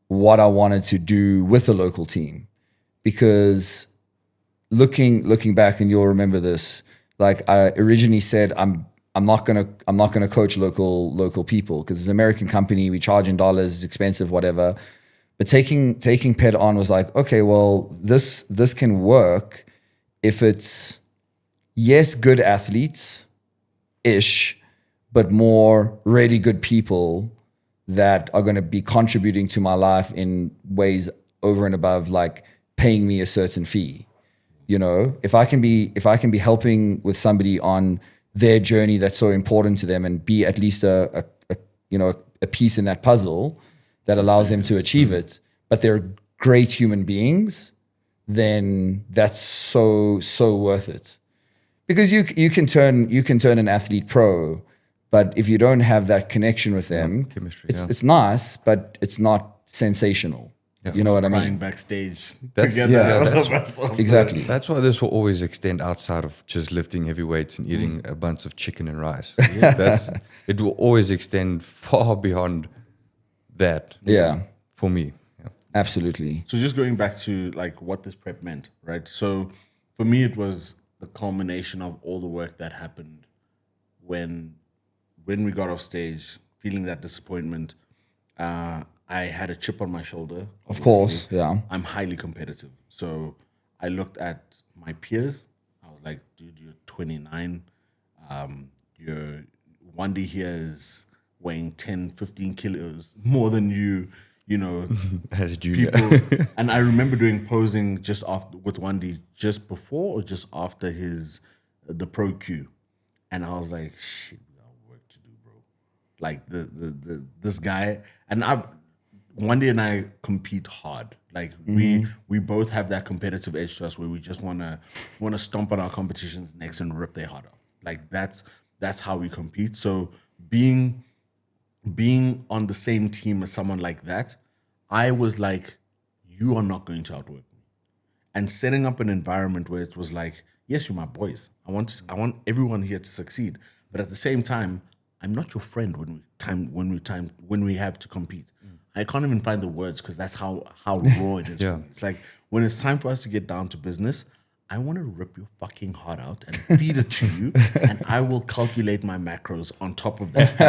what I wanted to do with the local team. Because looking back, and you'll remember this, like I originally said, I'm not gonna coach local people because it's an American company, we charge in dollars, it's expensive, whatever. But taking Pet on was like, okay, well, this can work if it's, yes, good athletes ish, but more really good people that are going to be contributing to my life in ways over and above like paying me a certain fee. If I can be helping with somebody on their journey that's so important to them and be at least a piece in that puzzle that allows them to achieve it, but they're great human beings, then that's so worth it. Because you can turn an athlete pro, but if you don't have that connection with them, chemistry, it's nice, but it's not sensational. Yeah. You know what I Crying mean? Backstage That's- together. yeah, all that's- of us. Exactly. That's why this will always extend outside of just lifting heavy weights and eating a bunch of chicken and rice. It will always extend far beyond that. Yeah. For me. Yeah. Absolutely. So just going back to like what this prep meant, right? So for me, it was the culmination of all the work that happened when we got off stage, feeling that disappointment. I had a chip on my shoulder. Of course, yeah. I'm highly competitive. So I looked at my peers. I was like, dude, you're 29. Your 1D here is weighing 10, 15 kilos more than you. As a junior. people. And I remember doing posing just after with 1D, just before or just after the pro Q, and I was like, shit, we got work to do, bro. Like this guy and 1D and I compete hard. Like we both have that competitive edge to us where we just wanna stomp on our competition's necks and rip their heart out. Like that's how we compete. So being on the same team as someone like that, I was like, you are not going to outwork me. And setting up an environment where it was like, yes, you're my boys. I want everyone here to succeed. But at the same time, I'm not your friend when we have to compete. I can't even find the words because that's how raw it is for me. It's like when it's time for us to get down to business, I want to rip your fucking heart out and feed it to you, and I will calculate my macros on top of that.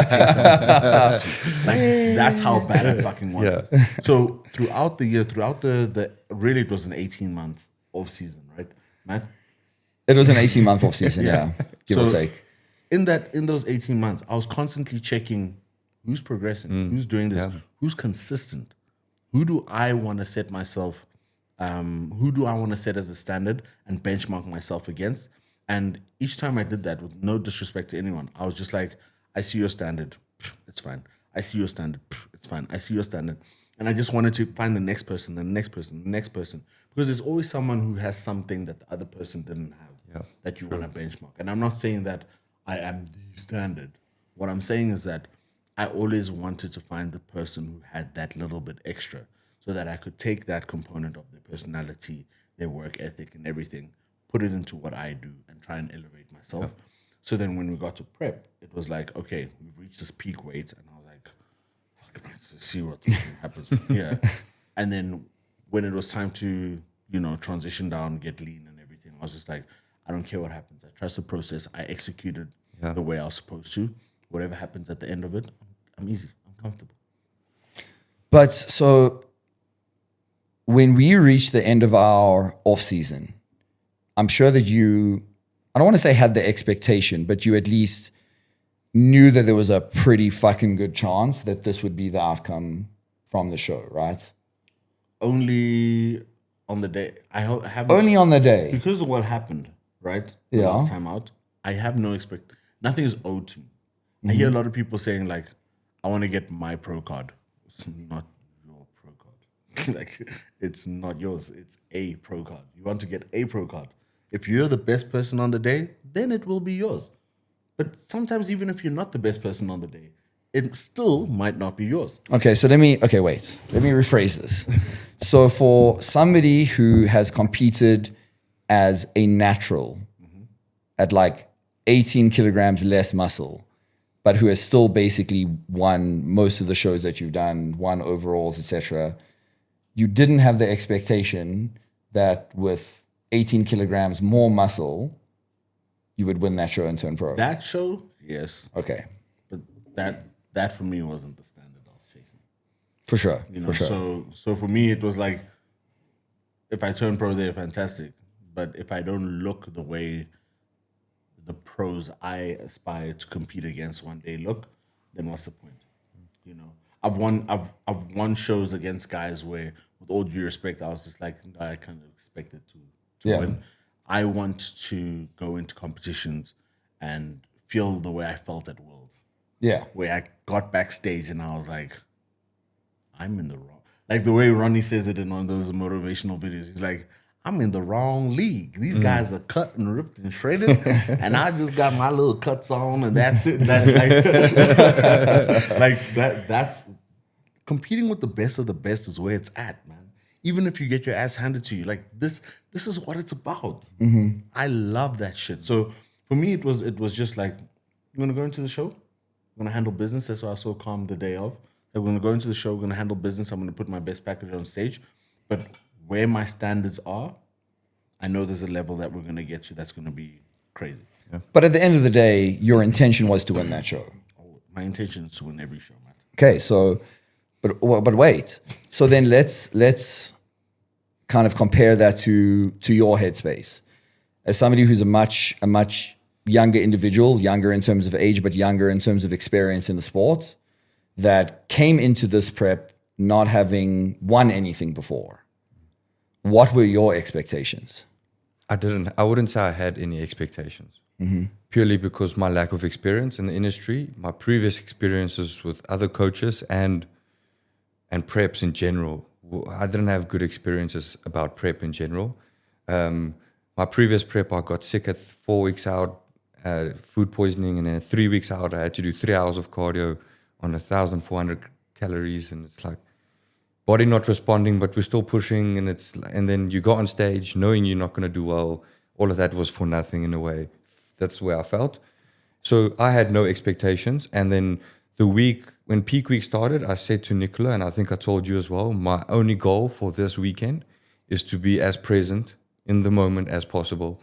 Like that's how bad I fucking want it. So throughout the year, throughout the really it was an 18-month off season, right, Matt? It was an 18-month off season, give or take. In those 18 months, I was constantly checking who's progressing, who's doing this, who's consistent, who do I want to set myself. Who do I want to set as a standard and benchmark myself against? And each time I did that, with no disrespect to anyone, I was just like, I see your standard, it's fine. I see your standard, it's fine. I see your standard. And I just wanted to find the next person, the next person, the next person. Because there's always someone who has something that the other person didn't have that you want to benchmark. And I'm not saying that I am the standard. What I'm saying is that I always wanted to find the person who had that little bit extra, so that I could take that component of their personality, their work ethic and everything, put it into what I do and try and elevate myself. So then when we got to prep, it was like, okay, we've reached this peak weight. And I was like, fuck, let's see what happens from here. And then when it was time to, transition down, get lean and everything, I was just like, I don't care what happens. I trust the process. I executed the way I was supposed to. Whatever happens at the end of it, I'm easy. I'm comfortable. But so when we reached the end of our off season, I'm sure that you, I don't want to say had the expectation, but you at least knew that there was a pretty fucking good chance that this would be the outcome from the show, right? Only on the day. I have only on the day because of what happened, right? The last time out, I have no nothing is owed to me. I hear a lot of people saying like, I want to get my pro card. It's not your pro card. Like, it's not yours. It's a pro card. You want to get a pro card. If you're the best person on the day, then it will be yours. But sometimes even if you're not the best person on the day, it still might not be yours. Okay, so let me rephrase this. So for somebody who has competed as a natural at like 18 kilograms less muscle, but who has still basically won most of the shows that you've done, won overalls, etc., you didn't have the expectation that with 18 kilograms more muscle, you would win that show and turn pro. That show, yes. Okay. But that for me wasn't the standard I was chasing. For sure. For sure. So for me, it was like, if I turn pro there, fantastic. But if I don't look the way the pros I aspire to compete against one day look, then what's the point? I've won shows against guys where, with all due respect, I was just like, I kind of expected to win. I want to go into competitions and feel the way I felt at Worlds. Yeah. Where I got backstage and I was like, I'm in the wrong. Like the way Ronnie says it in one of those motivational videos. He's like, I'm in the wrong league. These guys are cut and ripped and shredded, and I just got my little cuts on, and that's it. That's competing with the best of the best is where it's at, man. Even if you get your ass handed to you, like this is what it's about. I love that shit. So for me, it was just like, you want to go into the show? I'm gonna handle business. That's why I was so calm the day of. Like, we're gonna go into the show. We're gonna handle business. I'm gonna put my best package on stage, but where my standards are, I know there's a level that we're going to get to that's going to be crazy. Yeah. But at the end of the day, your intention was to win that show. My intention is to win every show, Matt. Okay, so, but wait. So then let's kind of compare that to your headspace. As somebody who's a much younger individual, younger in terms of age, but younger in terms of experience in the sport, that came into this prep not having won anything before, what were your expectations? I wouldn't say I had any expectations. Purely because my lack of experience in the industry, my previous experiences with other coaches and preps in general. I didn't have good experiences about prep in general. My previous prep, I got sick at 4 weeks out, food poisoning, and then 3 weeks out, I had to do 3 hours of cardio on 1,400 calories, and it's like body not responding, but we're still pushing, and then you go on stage knowing you're not going to do well. All of that was for nothing in a way. That's where I felt. So I had no expectations, and then the week when peak week started, I said to Nicola, and I think I told you as well, my only goal for this weekend is to be as present in the moment as possible,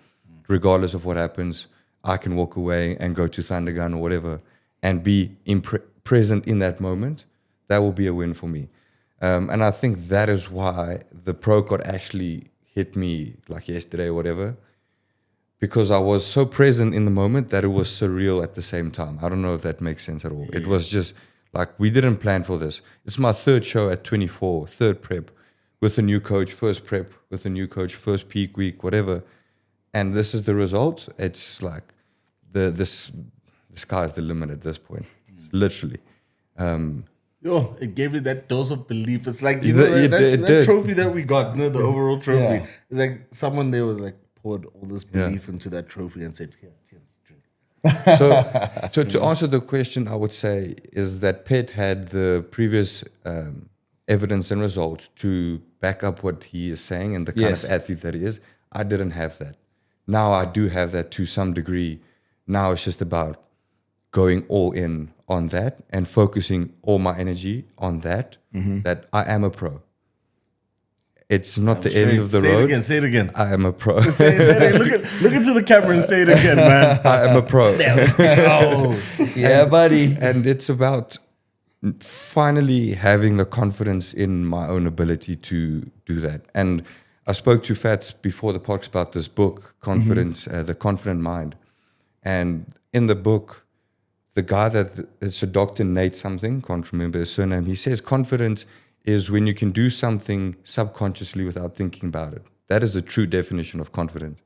regardless of what happens. I can walk away and go to Thundergun or whatever and be present in that moment. That will be a win for me. And I think that is why the pro card actually hit me like yesterday or whatever, because I was so present in the moment that it was surreal at the same time. I don't know if that makes sense at all. It was just like, we didn't plan for this. It's my third show at 24, third prep with a new coach, first prep with a new coach, first peak week, whatever. And this is the result. It's like the sky's the limit at this point, literally. It gave me that dose of belief. It's like, that trophy that we got, the overall trophy. Yeah. It's like someone there was like poured all this belief into that trophy and said, here, Theuns, drink. So to answer the question, I would say is that Phet had the previous evidence and results to back up what he is saying and the kind of athlete that he is. I didn't have that. Now I do have that to some degree. Now it's just about going all in on that and focusing all my energy on that, that I am a pro. It's not the end of the road. Say it again. I am a pro. Say it again. Look into the camera and say it again, man. I am a pro. Yeah, buddy. And it's about finally having the confidence in my own ability to do that. And I spoke to Fats before the podcast about this book, Confidence, The Confident Mind. And in the book, the guy it's a Dr. Nate something, can't remember his surname, he says confidence is when you can do something subconsciously without thinking about it. That is the true definition of confidence.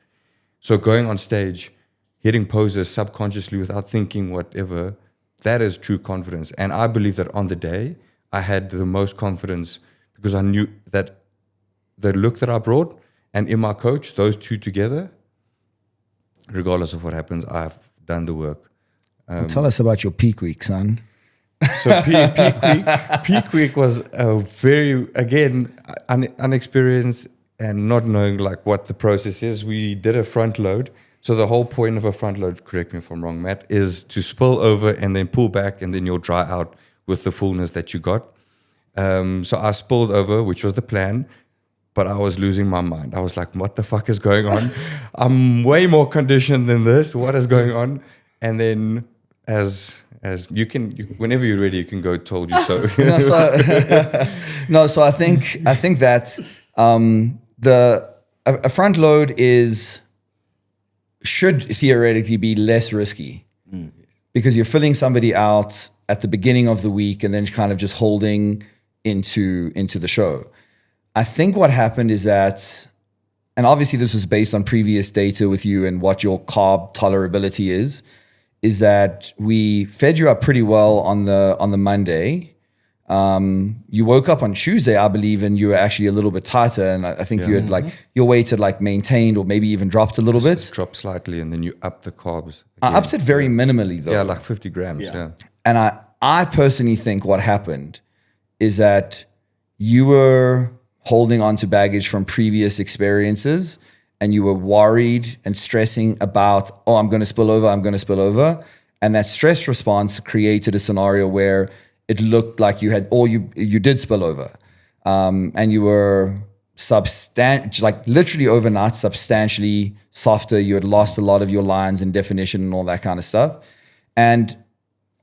So going on stage, hitting poses subconsciously without thinking whatever, that is true confidence. And I believe that on the day, I had the most confidence because I knew that the look that I brought and in my coach, those two together, regardless of what happens, I've done the work. Tell us about your peak week, son. So peak week was a very, again, unexperienced and not knowing like what the process is. We did a front load. So the whole point of a front load, correct me if I'm wrong, Matt, is to spill over and then pull back and then you'll dry out with the fullness that you got. So I spilled over, which was the plan, but I was losing my mind. I was like, what the fuck is going on? I'm way more conditioned than this. What is going on? And then as you can, whenever you're ready, you can go. Told you so. So I think that a front load should theoretically be less risky because you're filling somebody out at the beginning of the week and then kind of just holding into the show. I think what happened is that, and obviously this was based on previous data with you and what your carb tolerability is that we fed you up pretty well on the Monday. You woke up on Tuesday, I believe, and you were actually a little bit tighter. And I think you had like your weight had like maintained or maybe even dropped a little bit. Just dropped slightly, and then you up the carbs. I upped it very minimally though. Yeah, like 50 grams. Yeah. And I personally think what happened is that you were holding on to baggage from previous experiences and you were worried and stressing about, I'm going to spill over. And that stress response created a scenario where it looked like you had, or you did spill over. And you were like literally overnight, substantially softer. You had lost a lot of your lines and definition and all that kind of stuff. And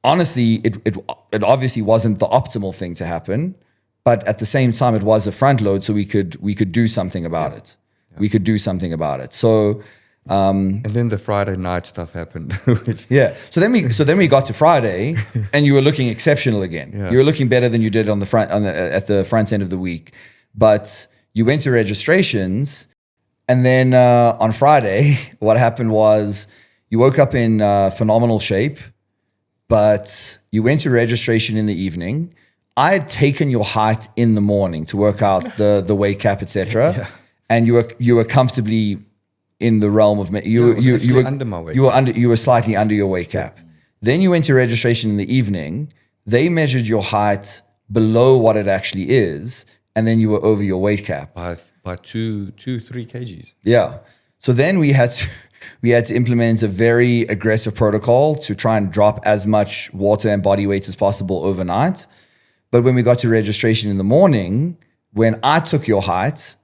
honestly, it obviously wasn't the optimal thing to happen, but at the same time, it was a front load, so we could do something about it. We could do something about it. So And then the Friday night stuff happened. which, Yeah. So then we got to Friday, and you were looking exceptional again. Yeah. You were looking better than you did on the front at the front end of the week. But you went to registrations, and then on Friday, what happened was you woke up in phenomenal shape, but you went to registration in the evening. I had taken your height in the morning to work out the weight cap, etc. And you were comfortably in the realm of you were under my weight. You were slightly under your weight cap. Then you went to registration in the evening. They measured your height below what it actually is, and then you were over your weight cap by 3 kgs. Yeah. So then we had to implement a very aggressive protocol to try and drop as much water and body weight as possible overnight. But when we got to registration in the morning, when I took your height,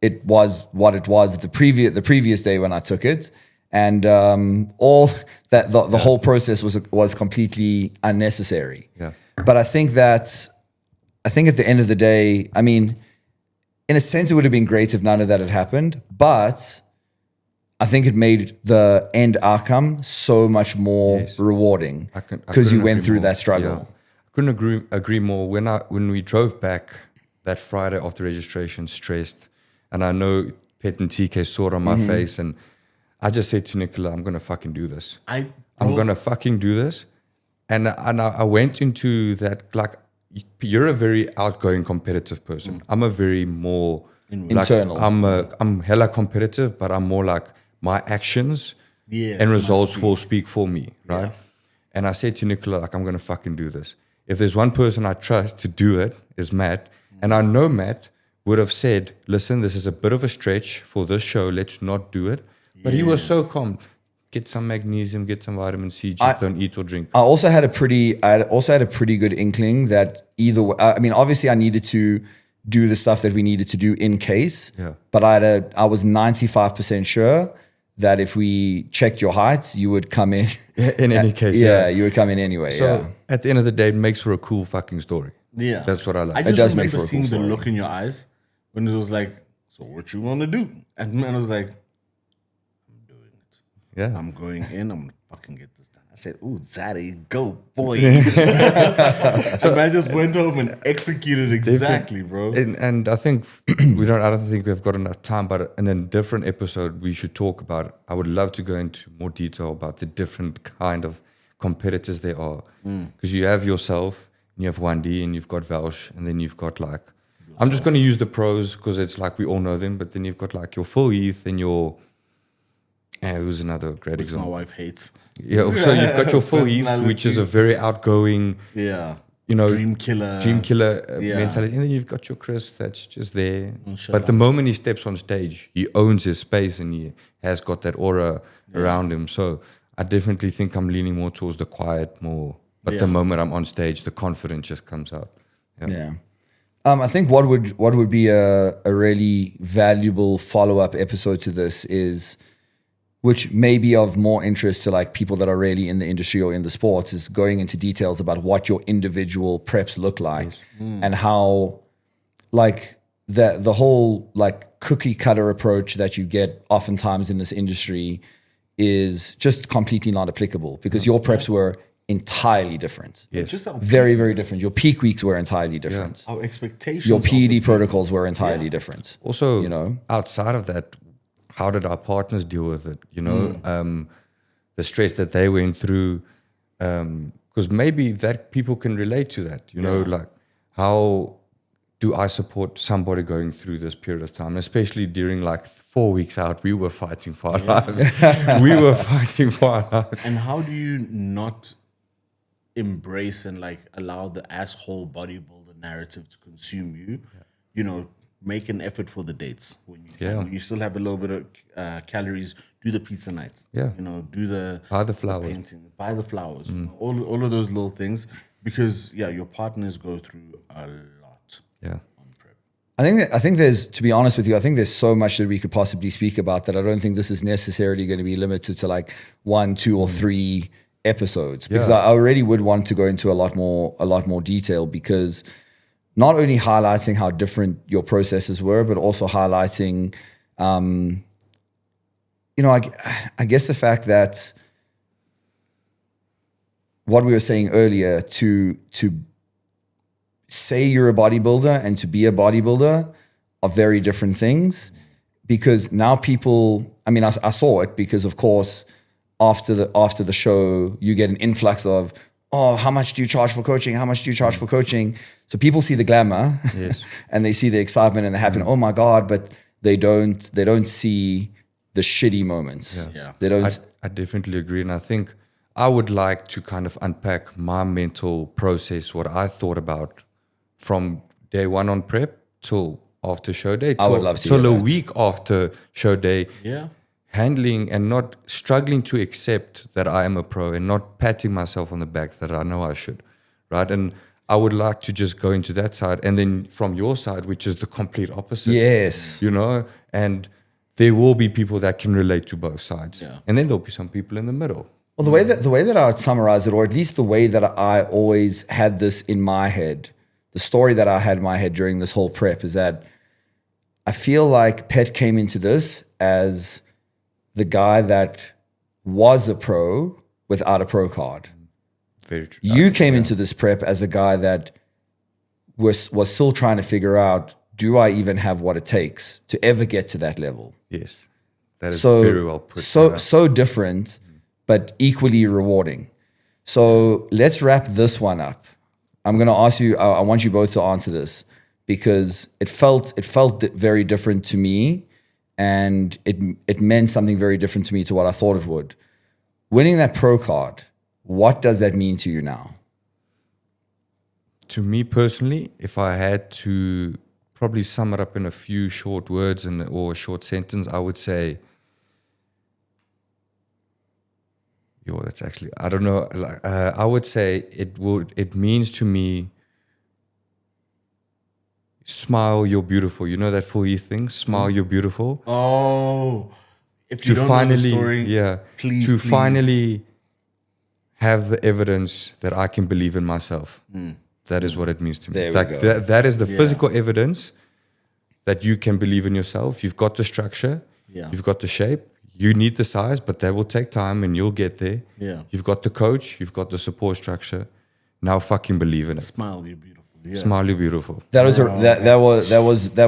it was what it was the previous day when I took it, and all that the whole process was completely unnecessary. Yeah. But I think at the end of the day, I mean, in a sense, it would have been great if none of that had happened, but I think it made the end outcome so much more rewarding because you went through that struggle. Yeah. I couldn't agree more. When we drove back that Friday after registration, stressed, and I know Pet and TK saw it on my face, and I just said to Nicola, I'm going to fucking do this. I'm going to fucking do this. And I went into that, like, you're a very outgoing, competitive person. I'm a very more internal. I'm hella competitive, but I'm more like my actions and results will speak for me, right? Yeah. And I said to Nicola, like, I'm going to fucking do this. If there's one person I trust to do it, is Matt. And I know Matt would have said, listen, this is a bit of a stretch for this show. Let's not do it. But he was so calm. Get some magnesium, get some vitamin C, just don't eat or drink. I also had a pretty good inkling that either way, I mean, obviously I needed to do the stuff that we needed to do in case, but I was 95% sure that if we checked your height, you would come in. In any case, you would come in anyway. So at the end of the day, it makes for a cool fucking story. Yeah. That's what I like. I just remember seeing the look in your eyes when it was like, so what you want to do? And man was like, I'm doing it. Yeah. I'm going in. I'm going to fucking get this done. I said, ooh, Zaddy, go, boy. So man just went home and executed exactly, bro. And I think I don't think we've got enough time, but in a different episode, we should talk about, I would love to go into more detail about the different kind of competitors there are. Because you have yourself, and you have 1D, and you've got Velsh, and then you've got like, I'm just going to use the pros because it's like we all know them, but then you've got like your Phil Heath and your, who's another great example? My wife hates. Yeah, so you've got your Phil Heath, which is a very outgoing, dream killer mentality. And then you've got your Chris that's just there. But the moment he steps on stage, he owns his space and he has got that aura around him. So I definitely think I'm leaning more towards the quiet more. But the moment I'm on stage, the confidence just comes out. Yeah. I think what would be a really valuable follow-up episode to this is, which may be of more interest to like people that are really in the industry or in the sports, is going into details about what your individual preps look like and how like the whole like cookie cutter approach that you get oftentimes in this industry is just completely not applicable because your preps were entirely different. Yes. Just very, very different. Your peak weeks were entirely different. Our expectations. Your PED protocols were entirely different. Also, outside of that, how did our partners deal with it? The stress that they went through, because maybe that people can relate to that. Like how do I support somebody going through this period of time, especially during like 4 weeks out? We were fighting for our lives. We were fighting for our lives. And how do you not embrace and like allow the asshole bodybuilder narrative to consume you? Make an effort for the dates when you can. When you still have a little bit of calories. Do the pizza nights. Do the buy the flowers. Painting, buy the flowers. All of those little things, because your partners go through a lot. Yeah. On prep. I think there's, to be honest with you, I think there's so much that we could possibly speak about that I don't think this is necessarily going to be limited to like 1, 2, or 3 episodes, because I already would want to go into a lot more detail, because not only highlighting how different your processes were, but also highlighting I guess the fact that what we were saying earlier, to say you're a bodybuilder and to be a bodybuilder are very different things, because now people, I saw it because of course after the show you get an influx of, oh, how much do you charge for coaching? How much do you charge for coaching? So people see the glamour, Yes. and they see the excitement and the happiness. Oh my God, but they don't see the shitty moments. Yeah. They don't. I definitely agree. And I think I would like to kind of unpack my mental process, what I thought about from day one on prep till after show day. I would love to till hear a that. week after show day. Yeah. Handling and not struggling to accept that I am a pro and not patting myself on the back that I know I should, right? And I would like to just go into that side, and then from your side, which is the complete opposite. Yes. And there will be people that can relate to both sides, Yeah. and then there'll be some people in the middle. Well, the way that I would summarize it, or at least the way that I always had this in my head, the story that I had in my head during this whole prep is that I feel like Phet came into this as the guy that was a pro without a pro card. Very true. You came into this prep as a guy that was still trying to figure out, do I even have what it takes to ever get to that level? Yes, that is So very well put. so different, but equally rewarding. So let's wrap this one up. I'm going to ask you. I want you both to answer this because it felt very different to me, and it meant something very different to me to what I thought it would. Winning that pro card, what does that mean to you now? To me personally, if I had to probably sum it up in a few short words or a short sentence, I would say, that's actually, I don't know. I would say it means to me, smile, you're beautiful. You know that 4E thing? Smile, you're beautiful. Oh, if you To don't finally, know the story, please. finally have the evidence that I can believe in myself. That is what it means to me. There we Like go. that is the physical evidence that you can believe in yourself. You've got the structure. Yeah. You've got the shape. You need the size, but that will take time and you'll get there. Yeah. You've got the coach. You've got the support structure. Now fucking believe in it. Smile, you're beautiful. Yeah. Smile, you're beautiful. That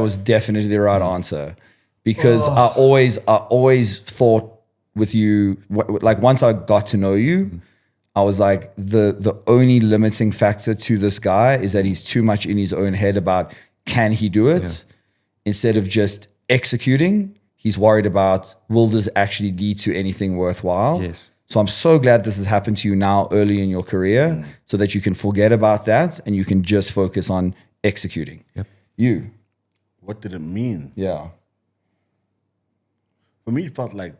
was definitely the right answer, because I always thought with you, like once I got to know you, I was like, the only limiting factor to this guy is that he's too much in his own head about can he do it. Yeah. Instead of just executing, he's worried about, will this actually lead to anything worthwhile? Yes. So I'm so glad this has happened to you now early in your career, so that you can forget about that and you can just focus on executing. Yep. You. What did it mean? Yeah. For me, it felt like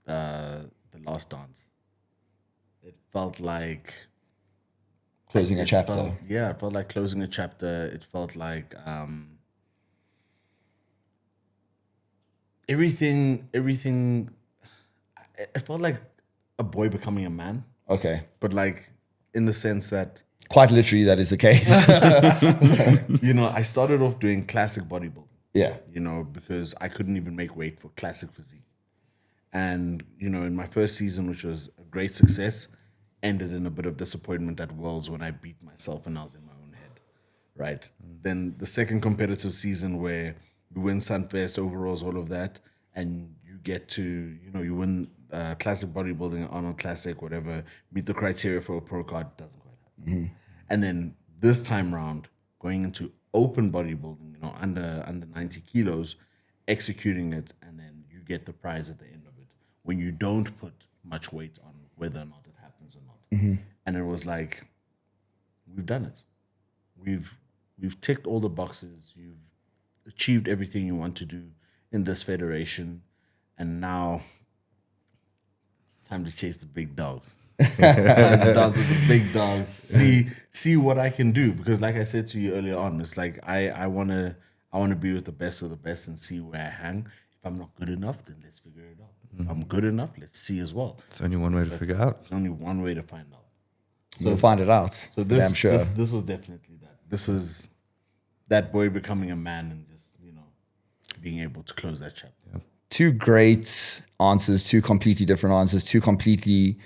the last dance. It felt like Closing a chapter. It felt like closing a chapter. It felt like everything. It felt like a boy becoming a man, Okay. but like in the sense that, Quite literally, that is the case. I started off doing classic bodybuilding. Yeah. Because I couldn't even make weight for classic physique. And, in my first season, which was a great success, ended in a bit of disappointment at Worlds when I beat myself and I was in my own head, right? Then the second competitive season where you win Sunfest, overalls, all of that, and you get to, you win classic bodybuilding, Arnold Classic, whatever, meet the criteria for a pro card, doesn't quite happen. And then this time round, going into open bodybuilding, under 90 kilos, executing it, and then you get the prize at the end of it when you don't put much weight on whether or not it happens or not. And it was like, we've done it. We've ticked all the boxes. You've achieved everything you want to do in this federation, and now it's time to chase the big dogs. Time to dance with the big dogs. See what I can do, because like I said to you earlier on, it's like I wanna be with the best of the best and see where I hang. If I'm not good enough, then let's figure it out. If I'm good enough, let's see as well. It's only one way to figure out. There's only one way to find out. You'll find it out. So this, I'm sure. this was definitely that. This was that boy becoming a man and just being able to close that chapter. two great answers, two completely different answers, two completely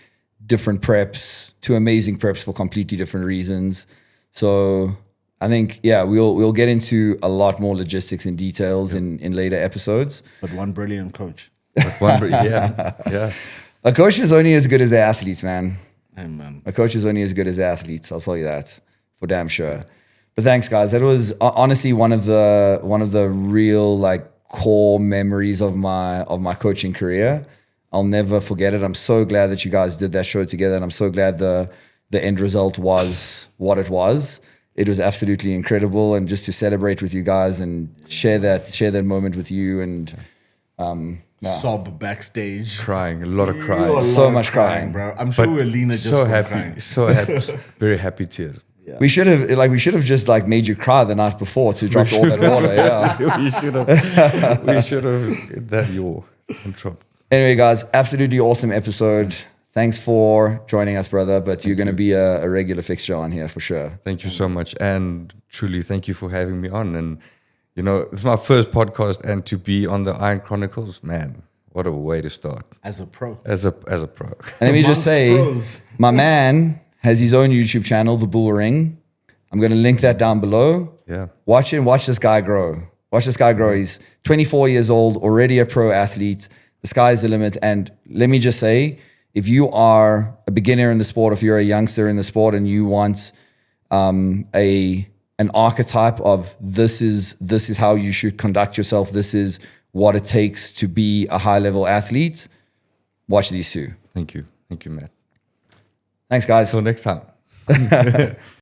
different preps, two amazing preps for completely different reasons. So I think, yeah, we'll get into a lot more logistics and details in later episodes. But one brilliant coach. Yeah. A coach is only as good as their athletes, man. Amen. A coach is only as good as their athletes. I'll tell you that for damn sure. But thanks, guys. That was honestly one of the real like core memories of my coaching career. I'll never forget it. I'm so glad that you guys did that show together, and I'm so glad the end result was what it was. It was absolutely incredible, and just to celebrate with you guys and share that moment with you and sob backstage, Crying, a lot of crying. So much crying, bro. I'm sure we're Lena just so from happy, crying. so happy, very happy tears. Yeah. We should have just like made you cry the night before to drop all that water. Yeah. we should have that your intro. Anyway, guys, absolutely awesome episode. Thanks for joining us, brother. But you're going to be a regular fixture on here for sure. Thank you so much, and truly thank you for having me on. And you know, it's my first podcast, and to be on the Iron Chronicles, man, what a way to start As a pro. as a pro. And let me just say, Pros. my man has his own YouTube channel, The Bull Ring. I'm going to link that down below. Yeah. Watch it and watch this guy grow. Watch this guy grow. He's 24 years old, already a pro athlete. The sky's the limit. And let me just say, if you are a beginner in the sport, if you're a youngster in the sport and you want an archetype of this is how you should conduct yourself, this is what it takes to be a high-level athlete, watch these two. Thank you, Matt. Thanks, guys. Till next time.